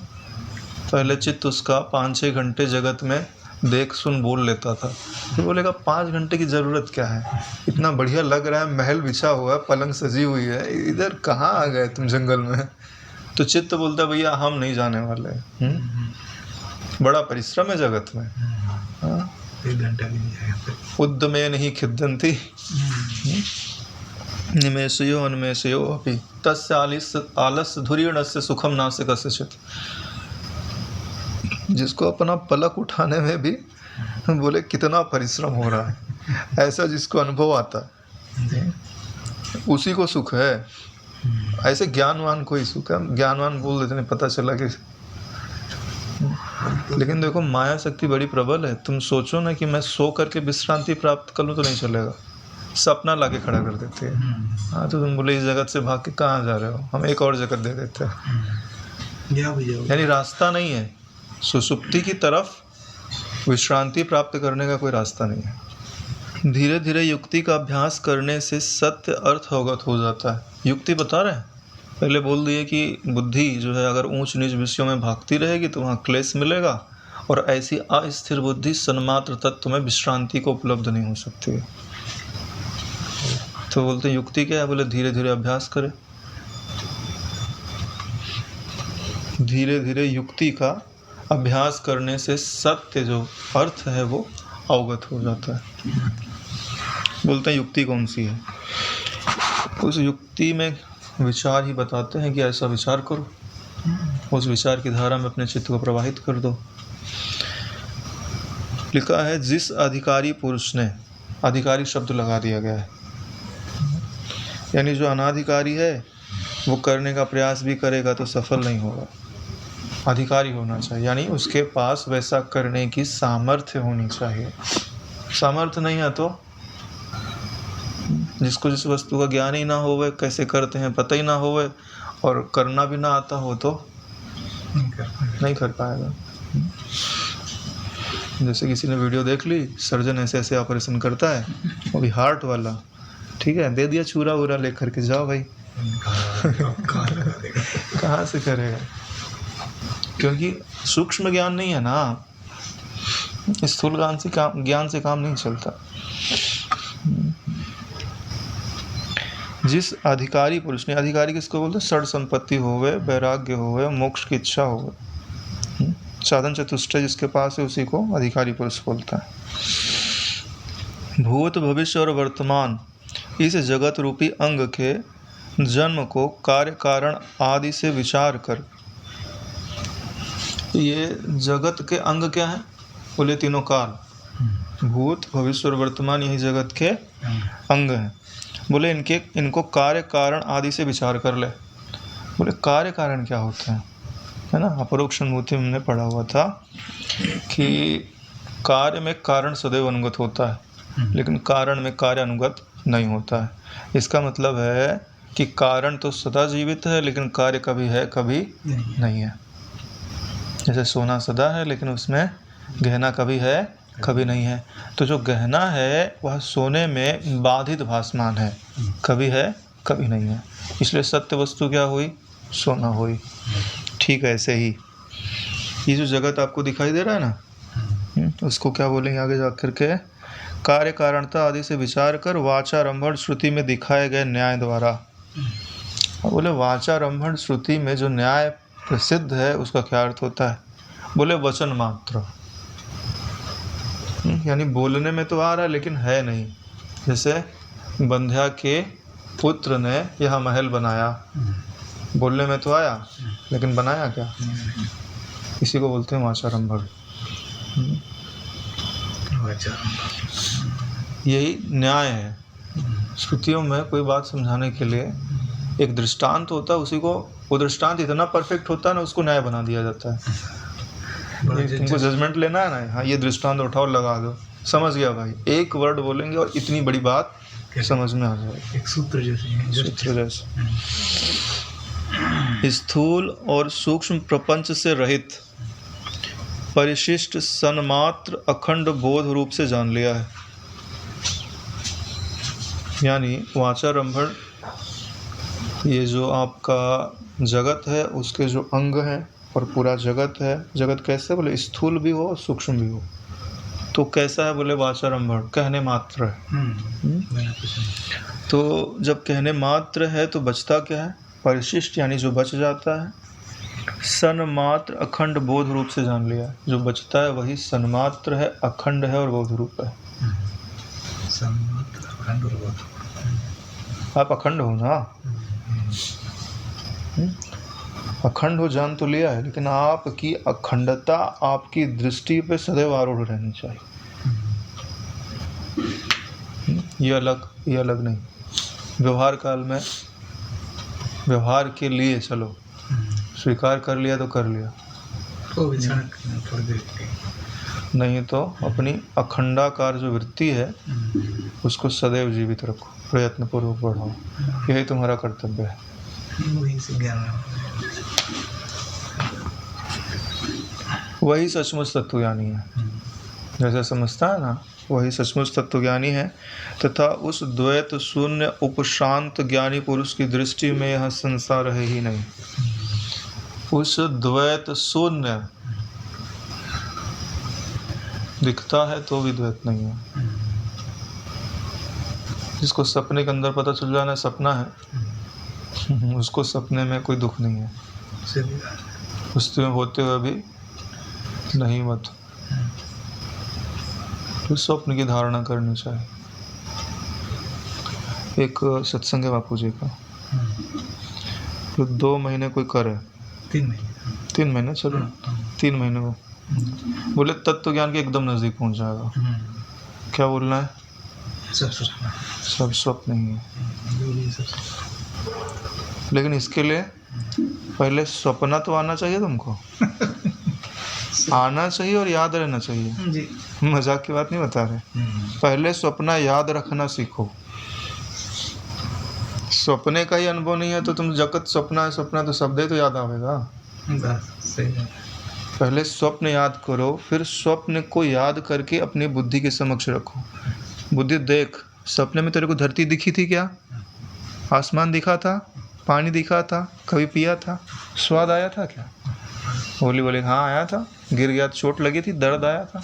पहले चित्त उसका 5-6 घंटे जगत में देख सुन बोल लेता था, फिर बोलेगा 5 घंटे की ज़रूरत क्या है? इतना बढ़िया लग रहा है, महल बिछा हुआ है, पलंग सजी हुई है, इधर कहाँ आ गए तुम जंगल में? तो चित्त बोलता भैया हम नहीं जाने वाले। बड़ा परिश्रम है जगत में। हाँ, 1 घंटा भी नहीं जाएगा। उद्यमे नहीं खिद्यन्ति निमेषयो अन्मेषयो अपि तस्य आलस्य धुरीणस्य सुखम नास्य कस्यचित्। जिसको अपना पलक उठाने में भी बोले कितना परिश्रम हो रहा है, ऐसा जिसको अनुभव आता है उसी को सुख है। ऐसे ज्ञानवान को ही सुख है। ज्ञानवान बोल देते नहीं, पता चला कि। लेकिन देखो माया शक्ति बड़ी प्रबल है। तुम सोचो ना कि मैं सो करके विश्रांति प्राप्त कर लूँ तो नहीं चलेगा, सपना लाके खड़ा कर देते हैं। हाँ तो तुम बोले इस जगत से भाग के कहाँ जा रहे हो, हम एक और जगत दे देते हैं। यानी रास्ता नहीं है, सुसुप्ति की तरफ विश्रांति प्राप्त करने का कोई रास्ता नहीं है। धीरे धीरे युक्ति का अभ्यास करने से सत्य अर्थ अवगत हो जाता है। युक्ति बता रहे हैं, पहले बोल दिए कि बुद्धि जो है अगर ऊंच नीच विषयों में भागती रहेगी तो वहाँ क्लेश मिलेगा, और ऐसी अस्थिर बुद्धि सन्मात्र तत्व में विश्रांति को उपलब्ध नहीं हो सकती है। तो बोलते हैं युक्ति क्या है? बोले धीरे धीरे अभ्यास करें। धीरे धीरे युक्ति का अभ्यास करने से सत्य जो अर्थ है वो अवगत हो जाता है। बोलते हैं युक्ति कौन सी है? उस युक्ति में विचार ही बताते हैं कि ऐसा विचार करो, उस विचार की धारा में अपने चित्त को प्रवाहित कर दो। लिखा है जिस अधिकारी पुरुष ने, अधिकारी शब्द लगा दिया गया है, यानी जो अनाधिकारी है वो करने का प्रयास भी करेगा तो सफल नहीं होगा। अधिकारी होना चाहिए, यानी उसके पास वैसा करने की सामर्थ्य होनी चाहिए। सामर्थ्य नहीं है तो जिसको जिस वस्तु का ज्ञान ही ना होवे, कैसे करते हैं पता ही ना होवे और करना भी ना आता हो तो नहीं कर पाएगा। जैसे किसी ने वीडियो देख ली, सर्जन ऐसे ऐसे ऑपरेशन करता है, वो भी हार्ट वाला, ठीक है, दे दिया चूरा वूरा लेकर के जाओ भाई, कहाँ से करेगा? क्योंकि सूक्ष्म ज्ञान नहीं है ना, स्थूल ज्ञान से काम नहीं चलता। जिस अधिकारी पुरुष ने, अधिकारी किसको बोलते? षड संपत्ति होवे, वैराग्य होवे, मोक्ष की इच्छा होवे, साधन चतुष्टय जिसके पास है उसी को अधिकारी पुरुष बोलता है। भूत भविष्य और वर्तमान इस जगत रूपी अंग के जन्म को कार्य कारण आदि से विचार कर, ये जगत के अंग क्या है? बोले तीनों काल, भूत भविष्य और वर्तमान, यही जगत के अंग हैं। बोले इनको कार्य कारण आदि से विचार कर ले। बोले कार्य कारण क्या होते हैं, है ना? अपरोक्ष अनुभूति में हमने पढ़ा हुआ था कि कार्य में कारण सदैव अनुगत होता है, लेकिन कारण में कार्य अनुगत नहीं होता है। इसका मतलब है कि कारण तो सदा जीवित है, लेकिन कार्य कभी है कभी नहीं है। जैसे सोना सदा है, लेकिन उसमें गहना कभी है कभी नहीं है। तो जो गहना है वह सोने में बाधित भासमान है, कभी है कभी नहीं है। इसलिए सत्य वस्तु क्या हुई? सोना हुई। ठीक है, ऐसे ही ये जो जगत आपको दिखाई दे रहा है ना, उसको क्या बोलेंगे आगे जाकर के? कार्य कारणता आदि से विचार कर वाचारंभण श्रुति में दिखाए गए न्याय द्वारा। बोले वाचारंभण श्रुति में जो न्याय प्रसिद्ध है उसका क्या अर्थ होता है? बोले वचन मात्र, यानी बोलने में तो आ रहा है लेकिन है नहीं। जैसे बंध्या के पुत्र ने यह महल बनाया, बोलने में तो आया लेकिन बनाया क्या? इसी को बोलते हैं वाचारंभण। यही न्याय है। श्रुतियों में कोई बात समझाने के लिए एक दृष्टांत होता है, उसी को, वो दृष्टांत इतना परफेक्ट होता है ना, उसको न्याय बना दिया जाता है। तुमको जजमेंट लेना है ना, हाँ ये दृष्टांत उठाओ लगा दो, समझ गया भाई। एक वर्ड बोलेंगे और इतनी बड़ी बात समझ में आ जाएगी। एक सूत्र जैसे। स्थूल और सूक्ष्म प्रपंच से रहित परिशिष्ट सन्मात्र अखंड बोध रूप से जान लिया है। यानी वाचारंभण, ये जो आपका जगत है उसके जो अंग हैं और पूरा जगत है। जगत कैसे? बोले स्थूल भी हो सूक्ष्म भी हो। तो कैसा है? बोले वाचारंभण, कहने मात्र है। तो जब कहने मात्र है तो बचता क्या है? परिशिष्ट, यानी जो बच जाता है। सन्मात्र अखंड बोध रूप से जान लिया, जो बचता है वही सन्मात्र है, अखंड है और बोध रूप है। सन्मात्र अखंड और बोध। आप अखंड हो ना, अखंड हो जान तो लिया है, लेकिन आपकी अखंडता आपकी दृष्टि पे सदैव आरूढ़ रहनी चाहिए। ये अलग नहीं। व्यवहार काल में व्यवहार के लिए चलो, स्वीकार कर लिया तो कर लिया, नहीं तो अपनी अखंडाकार जो वृत्ति है उसको सदैव जीवित रखो, प्रयत्न पूर्वक बढ़ाओ। यही तुम्हारा कर्तव्य है। वही सचमुच तत्वज्ञानी है। जैसे समझता है ना, वही सचमुच तत्वज्ञानी है। तथा उस द्वैत शून्य उपशांत ज्ञानी पुरुष की दृष्टि में यह संसार है ही नहीं। उस द्वैत शून्य दिखता है तो भी द्वैत नहीं है। जिसको सपने के अंदर पता चल जाना सपना है, उसको सपने में कोई दुख नहीं है। स्थिति में होते हुए भी नहीं मत। तो स्वप्न की धारणा करनी चाहिए। एक सत्संग है बापू जी का, तो 2 महीने कोई करे, 3 महीने 3 महीने चलो 3 महीने को बोले तत्व ज्ञान के एकदम नज़दीक पहुंच जाएगा। क्या बोलना है? सब स्वप्न ही है। लेकिन इसके लिए पहले सपना तो आना चाहिए तुमको। आना चाहिए और याद रहना चाहिए जी। मजाक की बात नहीं बता रहे। पहले सपना याद रखना सीखो। सपने का ही अनुभव नहीं है तो तुम जगत सपना है तो शब्द ही तो याद आवेगा। सही है। पहले स्वप्न याद करो, फिर स्वप्न को याद करके अपनी बुद्धि के समक्ष रखो। बुद्धि देख, सपने में तेरे को धरती दिखी थी क्या? आसमान दिखा था? पानी दिखा था? कभी पिया था? स्वाद आया था क्या? बोले हाँ आया था। गिर गया, चोट लगी थी, दर्द आया था।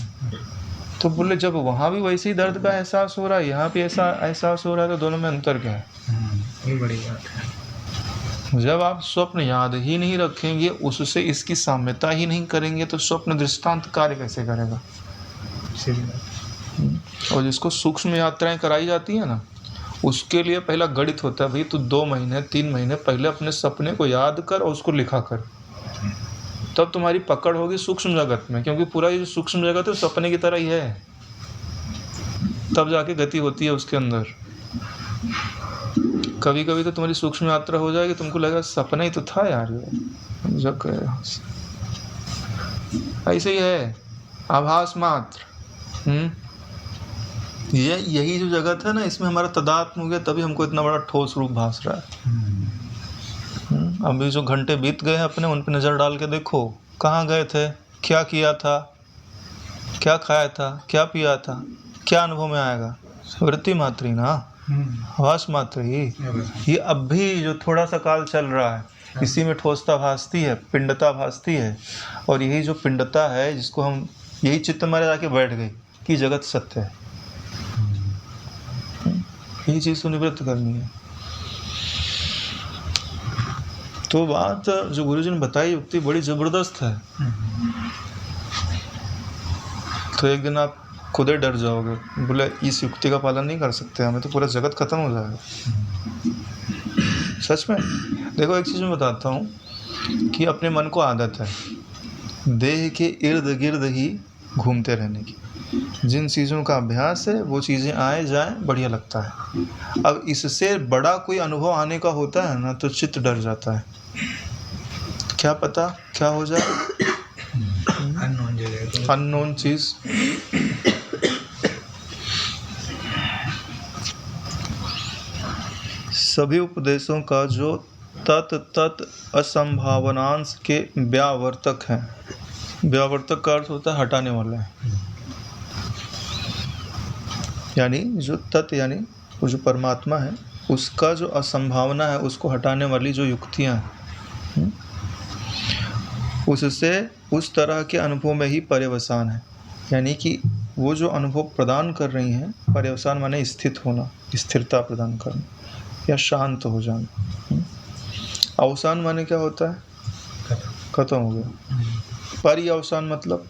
तो बोले जब वहाँ भी वैसे ही दर्द का एहसास हो रहा है, यहाँ भी ऐसा एहसास हो रहा है, तो दोनों में अंतर क्या है? ये बड़ी बात है। जब आप स्वप्न याद ही नहीं रखेंगे, उससे इसकी साम्यता ही नहीं करेंगे, तो स्वप्न दृष्टांत कार्य कैसे करेगा? और जिसको सूक्ष्म यात्राएं कराई जाती है ना, उसके लिए पहला गणित होता है, भाई तू 2 महीने 3 महीने पहले अपने सपने को याद कर और उसको लिखा कर, तब तुम्हारी पकड़ होगी सूक्ष्म जगत में। क्योंकि पूरा ये जो सूक्ष्म जगत है सपने की तरह ही है, तब जाके गति होती है उसके अंदर। कभी कभी तो तुम्हारी सूक्ष्म यात्रा हो जाएगी, तुमको लगेगा सपना ही तो था यार ये, जग ऐसे ही है, आभास मात्र। ये यही जो जगत है ना, इसमें हमारा तदात्म हो गया, तभी हमको इतना बड़ा ठोस रूप भास रहा है। अभी जो घंटे बीत गए हैं अपने, उन पर नज़र डाल के देखो, कहाँ गए थे, क्या किया था, क्या खाया था, क्या पिया था, क्या अनुभव में आएगा? वृत्ति मात्र ही ना, आभास मात्र ही। ये अब भी जो थोड़ा सा काल चल रहा है, इसी में ठोसता भासती है, पिंडता भासती है। और यही जो पिंडता है, जिसको हम, यही चित्त हमारे जाके बैठ गई कि जगत सत्य है। यही चीज़ को निवृत्त करनी है। तो बात जो गुरुजी ने बताई, युक्ति बड़ी ज़बरदस्त है। तो एक दिन आप खुद ही डर जाओगे, बोले इस युक्ति का पालन नहीं कर सकते हमें तो पूरा जगत खत्म हो जाएगा। सच में देखो, एक चीज़ मैं बताता हूँ कि अपने मन को आदत है देह के इर्द गिर्द ही घूमते रहने की। जिन चीज़ों का अभ्यास है वो चीज़ें आए जाएं, बढ़िया लगता है। अब इससे बड़ा कोई अनुभव आने का होता है ना, तो चित्त डर जाता है। क्या पता क्या हो जाए, अननोन जगह, अननोन चीज़। सभी उपदेशों का जो तत् असंभावनांश के व्यावर्तक हैं। व्यावर्तक का अर्थ होता है हटाने वाला है, यानी जो तत्व यानी वो जो परमात्मा है, उसका जो असंभावना है उसको हटाने वाली जो युक्तियाँ हैं, उससे उस तरह के अनुभव में ही पर्यवसान है। यानी कि वो जो अनुभव प्रदान कर रही हैं, पर्यवसान माने स्थित होना, स्थिरता प्रदान करना या शांत हो जाना। अवसान माने क्या होता है? खत्म हो गया। पर्यवसान मतलब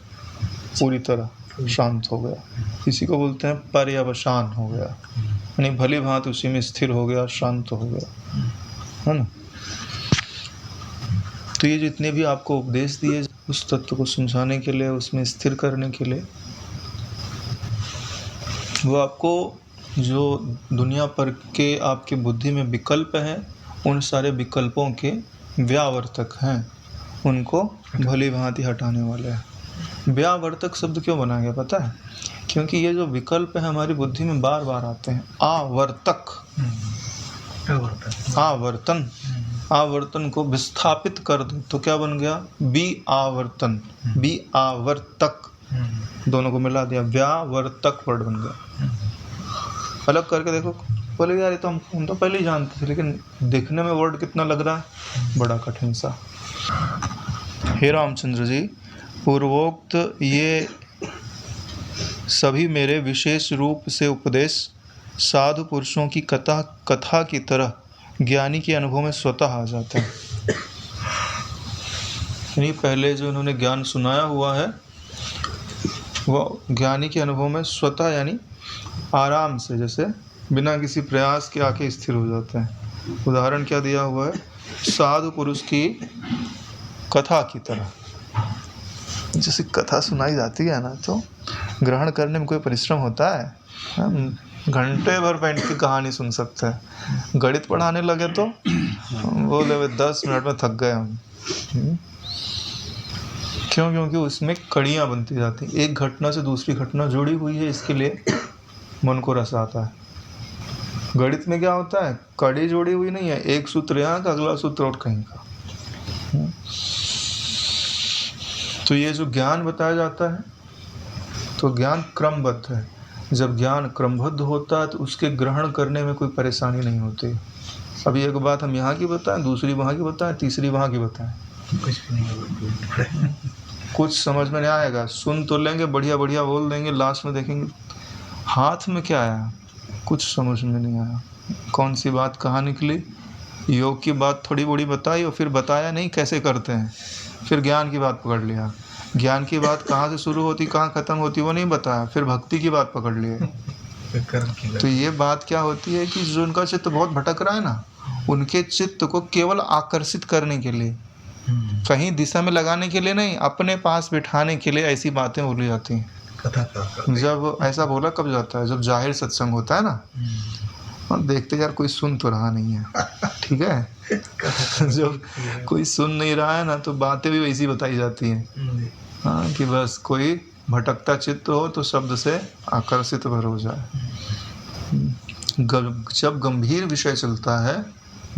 पूरी तरह शांत हो गया। इसी को बोलते हैं पर्यवसान हो गया, यानी भली भांति उसी में स्थिर हो गया, शांत हो गया, है ना। तो ये जितने भी आपको उपदेश दिए उस तत्व को समझाने के लिए, उसमें स्थिर करने के लिए, वो आपको जो दुनिया पर के आपके बुद्धि में विकल्प हैं, उन सारे विकल्पों के व्यावर्तक हैं, उनको भली भांति हटाने वाले हैं। व्यावर्तक शब्द क्यों बना गया पता है? क्योंकि ये जो विकल्प है हमारी बुद्धि में बार बार आते हैं। आवर्तक, आवर्तन, आवर्तन को विस्थापित कर दो तो क्या बन गया? बी आवर्तन, बी आवर्तक, दोनों को मिला दिया, व्यावर्तक वर्ड बन गया। अलग करके देखो, बोले यार ये तो हम तो पहले ही जानते थे, लेकिन देखने में वर्ड कितना लग रहा है, बड़ा कठिन सा। हे रामचंद्र जी, पूर्वोक्त ये सभी मेरे विशेष रूप से उपदेश साधु पुरुषों की कथा की तरह ज्ञानी के अनुभव में स्वतः आ जाता है। यानी पहले जो इन्होंने ज्ञान सुनाया हुआ है वो ज्ञानी के अनुभव में स्वतः यानी आराम से, जैसे बिना किसी प्रयास के आके स्थिर हो जाते हैं। उदाहरण क्या दिया हुआ है, साधु पुरुष की कथा की तरह। जैसे कथा सुनाई जाती है ना, तो ग्रहण करने में कोई परिश्रम होता है? हम घंटे भर बैठ के कहानी सुन सकते हैं। गणित पढ़ाने लगे तो बोले वे 10 मिनट में थक गए हम। क्यों? क्योंकि उसमें कड़ियाँ बनती जाती हैं, एक घटना से दूसरी घटना जुड़ी हुई है, इसके लिए मन को रस आता है। गणित में क्या होता है, कड़ी जोड़ी हुई नहीं है, एक सूत्र यहाँ का अगला सूत्र और कहीं का। तो ये जो ज्ञान बताया जाता है, तो ज्ञान क्रमबद्ध है। जब ज्ञान क्रमबद्ध होता है तो उसके ग्रहण करने में कोई परेशानी नहीं होती। अभी एक बात हम यहाँ की बताएं, दूसरी वहाँ की बताएं, तीसरी वहाँ की बताएं, कुछ भी नहीं होगा। कुछ समझ में नहीं आएगा। सुन तो लेंगे, बढ़िया बढ़िया बोल देंगे, लास्ट में देखेंगे हाथ में क्या आया, कुछ समझ में नहीं आया। कौन सी बात कहाँ निकली, योग की बात थोड़ी बड़ी बताई और फिर बताया नहीं कैसे करते हैं, फिर ज्ञान की बात पकड़ लिया। ज्ञान की बात कहाँ से शुरू होती कहाँ ख़त्म होती वो नहीं बताया, फिर भक्ति की बात पकड़ लिए। तो ये बात क्या होती है कि जो उनका चित्त बहुत भटक रहा है ना, उनके चित्त को केवल आकर्षित करने के लिए, कहीं दिशा में लगाने के लिए नहीं, अपने पास बिठाने के लिए ऐसी बातें बोली जाती हैं। जब ऐसा बोला कब जाता है, जब जाहिर सत्संग होता है ना, और देखते यार कोई सुन तो रहा नहीं है, ठीक है। जब कोई सुन नहीं रहा है ना, तो बातें भी वैसी बताई जाती हैं, हाँ, कि बस कोई भटकता चित्त हो तो शब्द से आकर्षित भर हो जाए। जब गंभीर विषय चलता है,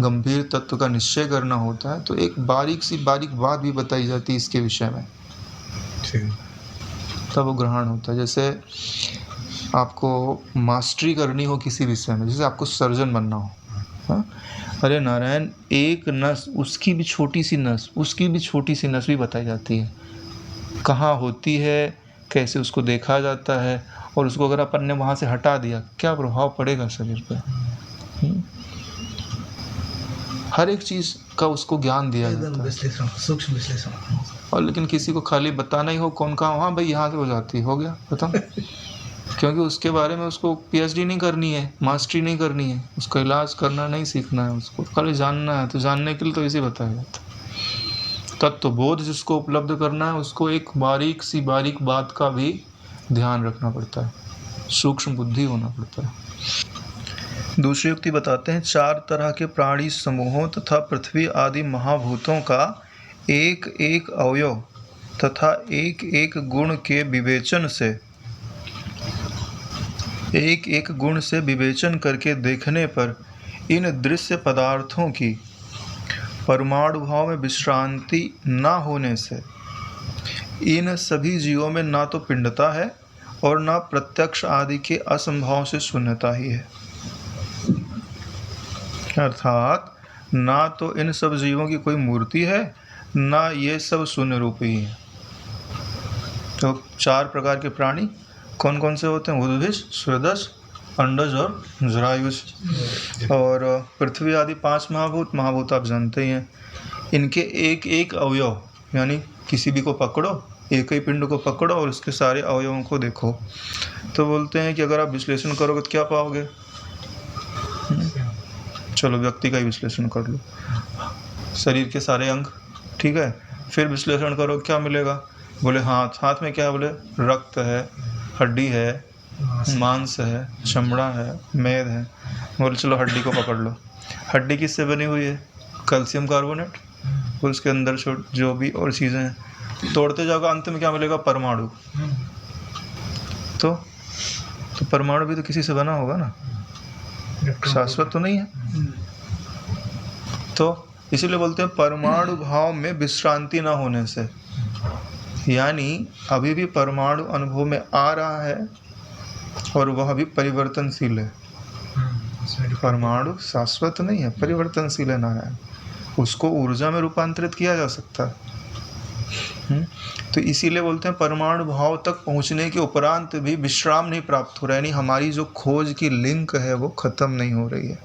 गंभीर तत्व का निश्चय करना होता है, तो एक बारीक बात भी बताई जाती है इसके विषय में, तब वो ग्रहण होता है। जैसे आपको मास्टरी करनी हो किसी विषय में, जैसे आपको सर्जन बनना हो, हाँ? अरे नारायण, एक नस, उसकी भी छोटी सी नस भी बताई जाती है, कहाँ होती है, कैसे उसको देखा जाता है, और उसको अगर अपन ने वहाँ से हटा दिया क्या प्रभाव पड़ेगा शरीर पर। हर एक चीज़ का उसको ज्ञान दिया जाता है, सूक्ष्म विश्लेषण। और लेकिन किसी को खाली बताना ही हो कौन कहाँ, हाँ भाई यहाँ से हो जाती, हो गया खत्म। क्योंकि उसके बारे में उसको पीएचडी नहीं करनी है, मास्टरी नहीं करनी है, उसका इलाज करना नहीं सीखना है, उसको खाली जानना है। तो जानने के लिए तो इसे बताया जाता है। तत्वबोध जिसको उपलब्ध करना है, उसको एक बारीक बात का भी ध्यान रखना पड़ता है, सूक्ष्म बुद्धि होना पड़ता है। दूसरी युक्ति बताते हैं, 4 तरह के प्राणी समूहों तथा पृथ्वी आदि महाभूतों का एक एक अवयव तथा एक एक गुण के विवेचन करके देखने पर इन दृश्य पदार्थों की परमाणु भाव में विश्रांति न होने से इन सभी जीवों में ना तो पिंडता है और ना प्रत्यक्ष आदि के असंभव से शून्यता ही है। अर्थात ना तो इन सब जीवों की कोई मूर्ति है, ना ये सब शून्य रूप ही है। तो 4 प्रकार के प्राणी कौन कौन से होते हैं? उद्भिज, सूर्यदश, अंडज और जरायुज। और पृथ्वी आदि 5 महाभूत आप जानते ही हैं। इनके एक एक अवयव, यानी किसी भी को पकड़ो, एक ही पिंड को पकड़ो और उसके सारे अवयवों को देखो, तो बोलते हैं कि अगर आप विश्लेषण करोगे तो क्या पाओगे? चलो व्यक्ति का ही विश्लेषण कर लो, शरीर के सारे अंग, ठीक है। फिर विश्लेषण करो, क्या मिलेगा? बोले हाथ में क्या है? बोले रक्त है, हड्डी है, मांस है, चमड़ा है, मेद है। बोले चलो हड्डी को पकड़ लो। हड्डी किससे बनी हुई है? कैल्शियम कार्बोनेट, और उसके अंदर जो भी और चीज़ें हैं, तोड़ते जाओगे अंत में क्या मिलेगा? परमाणु। तो परमाणु भी तो किसी से बना होगा ना, शाश्वत तो नहीं है। तो इसीलिए बोलते हैं परमाणु भाव में विश्रांति ना होने से, यानी अभी भी परमाणु अनुभव में आ रहा है और वह भी परिवर्तनशील है। परमाणु शाश्वत नहीं है, परिवर्तनशील है नारायण, उसको ऊर्जा में रूपांतरित किया जा सकता है। तो इसीलिए बोलते हैं परमाणु भाव तक पहुंचने के उपरांत भी विश्राम नहीं प्राप्त हो रहा है, यानी हमारी जो खोज की लिंक है वो खत्म नहीं हो रही है।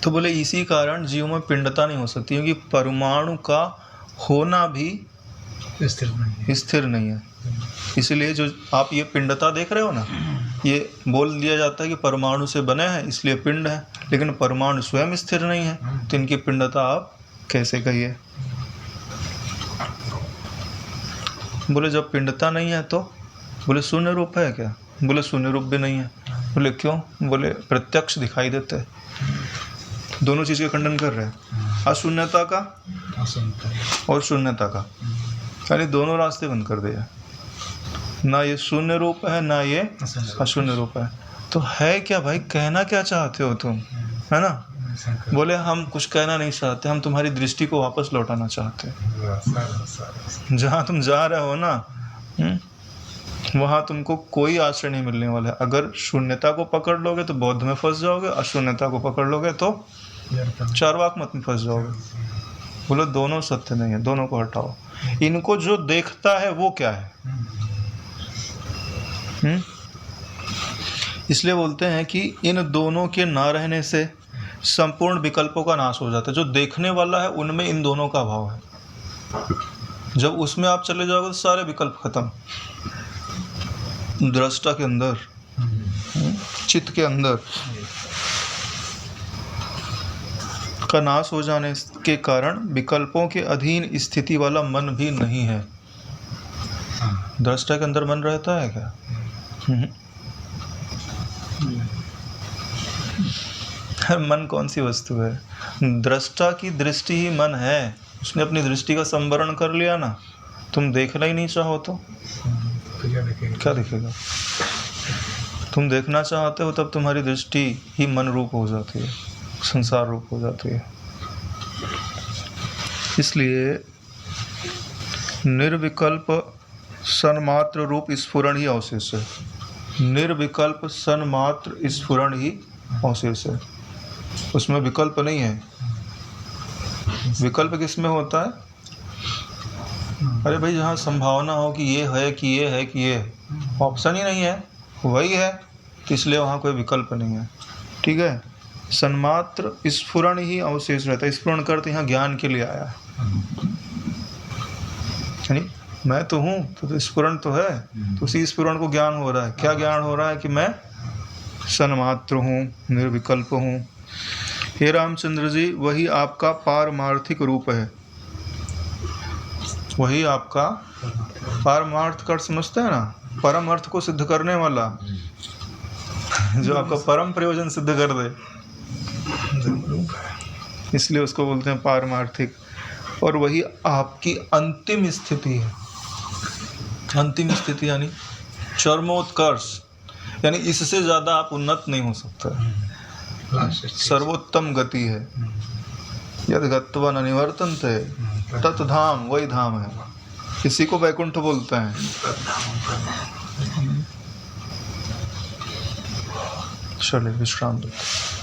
तो बोले इसी कारण जीव में पिंडता नहीं हो सकती, क्योंकि परमाणु का होना भी स्थिर नहीं है। इसलिए जो आप ये पिंडता देख रहे हो ना, ये बोल दिया जाता है कि परमाणु से बने हैं इसलिए पिंड है, लेकिन परमाणु स्वयं स्थिर नहीं है, तो इनकी पिंडता आप कैसे कहिए? बोले जब पिंडता नहीं है तो बोले शून्य रूप है क्या? बोले शून्य रूप भी नहीं है। बोले क्यों? बोले प्रत्यक्ष दिखाई देता है। दोनों चीज़ का खंडन कर रहे हैं, अशून्यता का और शून्यता का, यानी दोनों रास्ते बंद कर दिया। ना ये शून्य रूप है ना ये अशून्य रूप है। तो है क्या भाई? कहना क्या चाहते हो तुम, है ना? बोले हम कुछ कहना नहीं चाहते, हम तुम्हारी दृष्टि को वापस लौटाना चाहते हैं। जहाँ तुम जा रहे हो ना, वहाँ तुमको कोई आश्रय नहीं मिलने वाला है। अगर शून्यता को पकड़ लोगे तो बौद्ध में फंस जाओगे, अशून्यता को पकड़ लोगे तो चार्वाक मत में फंस जाओगे। बोले दोनों सत्य नहीं है, दोनों को हटाओ। इनको जो देखता है वो क्या है? इसलिए बोलते हैं कि इन दोनों के ना रहने से संपूर्ण विकल्पों का नाश हो जाता है। जो देखने वाला है उनमें इन दोनों का अभाव है। जब उसमें आप चले जाओगे तो सारे विकल्प खत्म। दृष्टा के अंदर, चित्त के अंदर का नाश हो जाने के कारण विकल्पों के अधीन स्थिति वाला मन भी नहीं है। दृष्टा के अंदर मन रहता है क्या? मन कौन सी वस्तु है? दृष्टा की दृष्टि ही मन है। उसने अपनी दृष्टि का संवरण कर लिया ना, तुम देखना ही नहीं चाहो तो क्या दिखेगा? तुम देखना चाहते हो तब तुम्हारी दृष्टि ही मन रूप हो जाती है, संसार रूप हो जाती है। इसलिए निर्विकल्प सन्मात्र रूप स्फुरण ही अवशेष है। निर्विकल्प सन्मात्र स्फुरण ही अवशेष है, उसमें विकल्प नहीं है। विकल्प किसमें होता है? अरे भाई जहाँ संभावना हो कि ये है कि ये है कि ये, ऑप्शन ही नहीं है, वही है, तो इसलिए वहाँ कोई विकल्प नहीं है। ठीक है, सन्मात्र स्फुरण ही अवशेष रहता है। स्फुरण करते यहाँ ज्ञान के लिए आया है, यानी मैं तो हूँ तो स्फुरण तो है, तो उसी स्फुरण को ज्ञान हो रहा है। क्या ज्ञान हो रहा है? कि मैं सन्मात्र हूँ, निर्विकल्प हूँ। हे रामचंद्र जी, वही आपका पारमार्थिक रूप है। वही आपका पारमार्थ कर समझते हैं ना, परम अर्थ को सिद्ध करने वाला, जो आपका परम प्रयोजन सिद्ध कर दे, इसलिए उसको बोलते हैं पारमार्थिक। और वही आपकी अंतिम स्थिति है। अंतिम स्थिति यानी चरमोत्कर्ष, यानी इससे ज़्यादा आप उन्नत नहीं हो सकता। सर्वोत्तम गति है। यद गत्वा न निवर्तन्ते तत् धाम, वही धाम है। इसी को वैकुंठ बोलते हैं। चलिए विश्राम लेते हैं।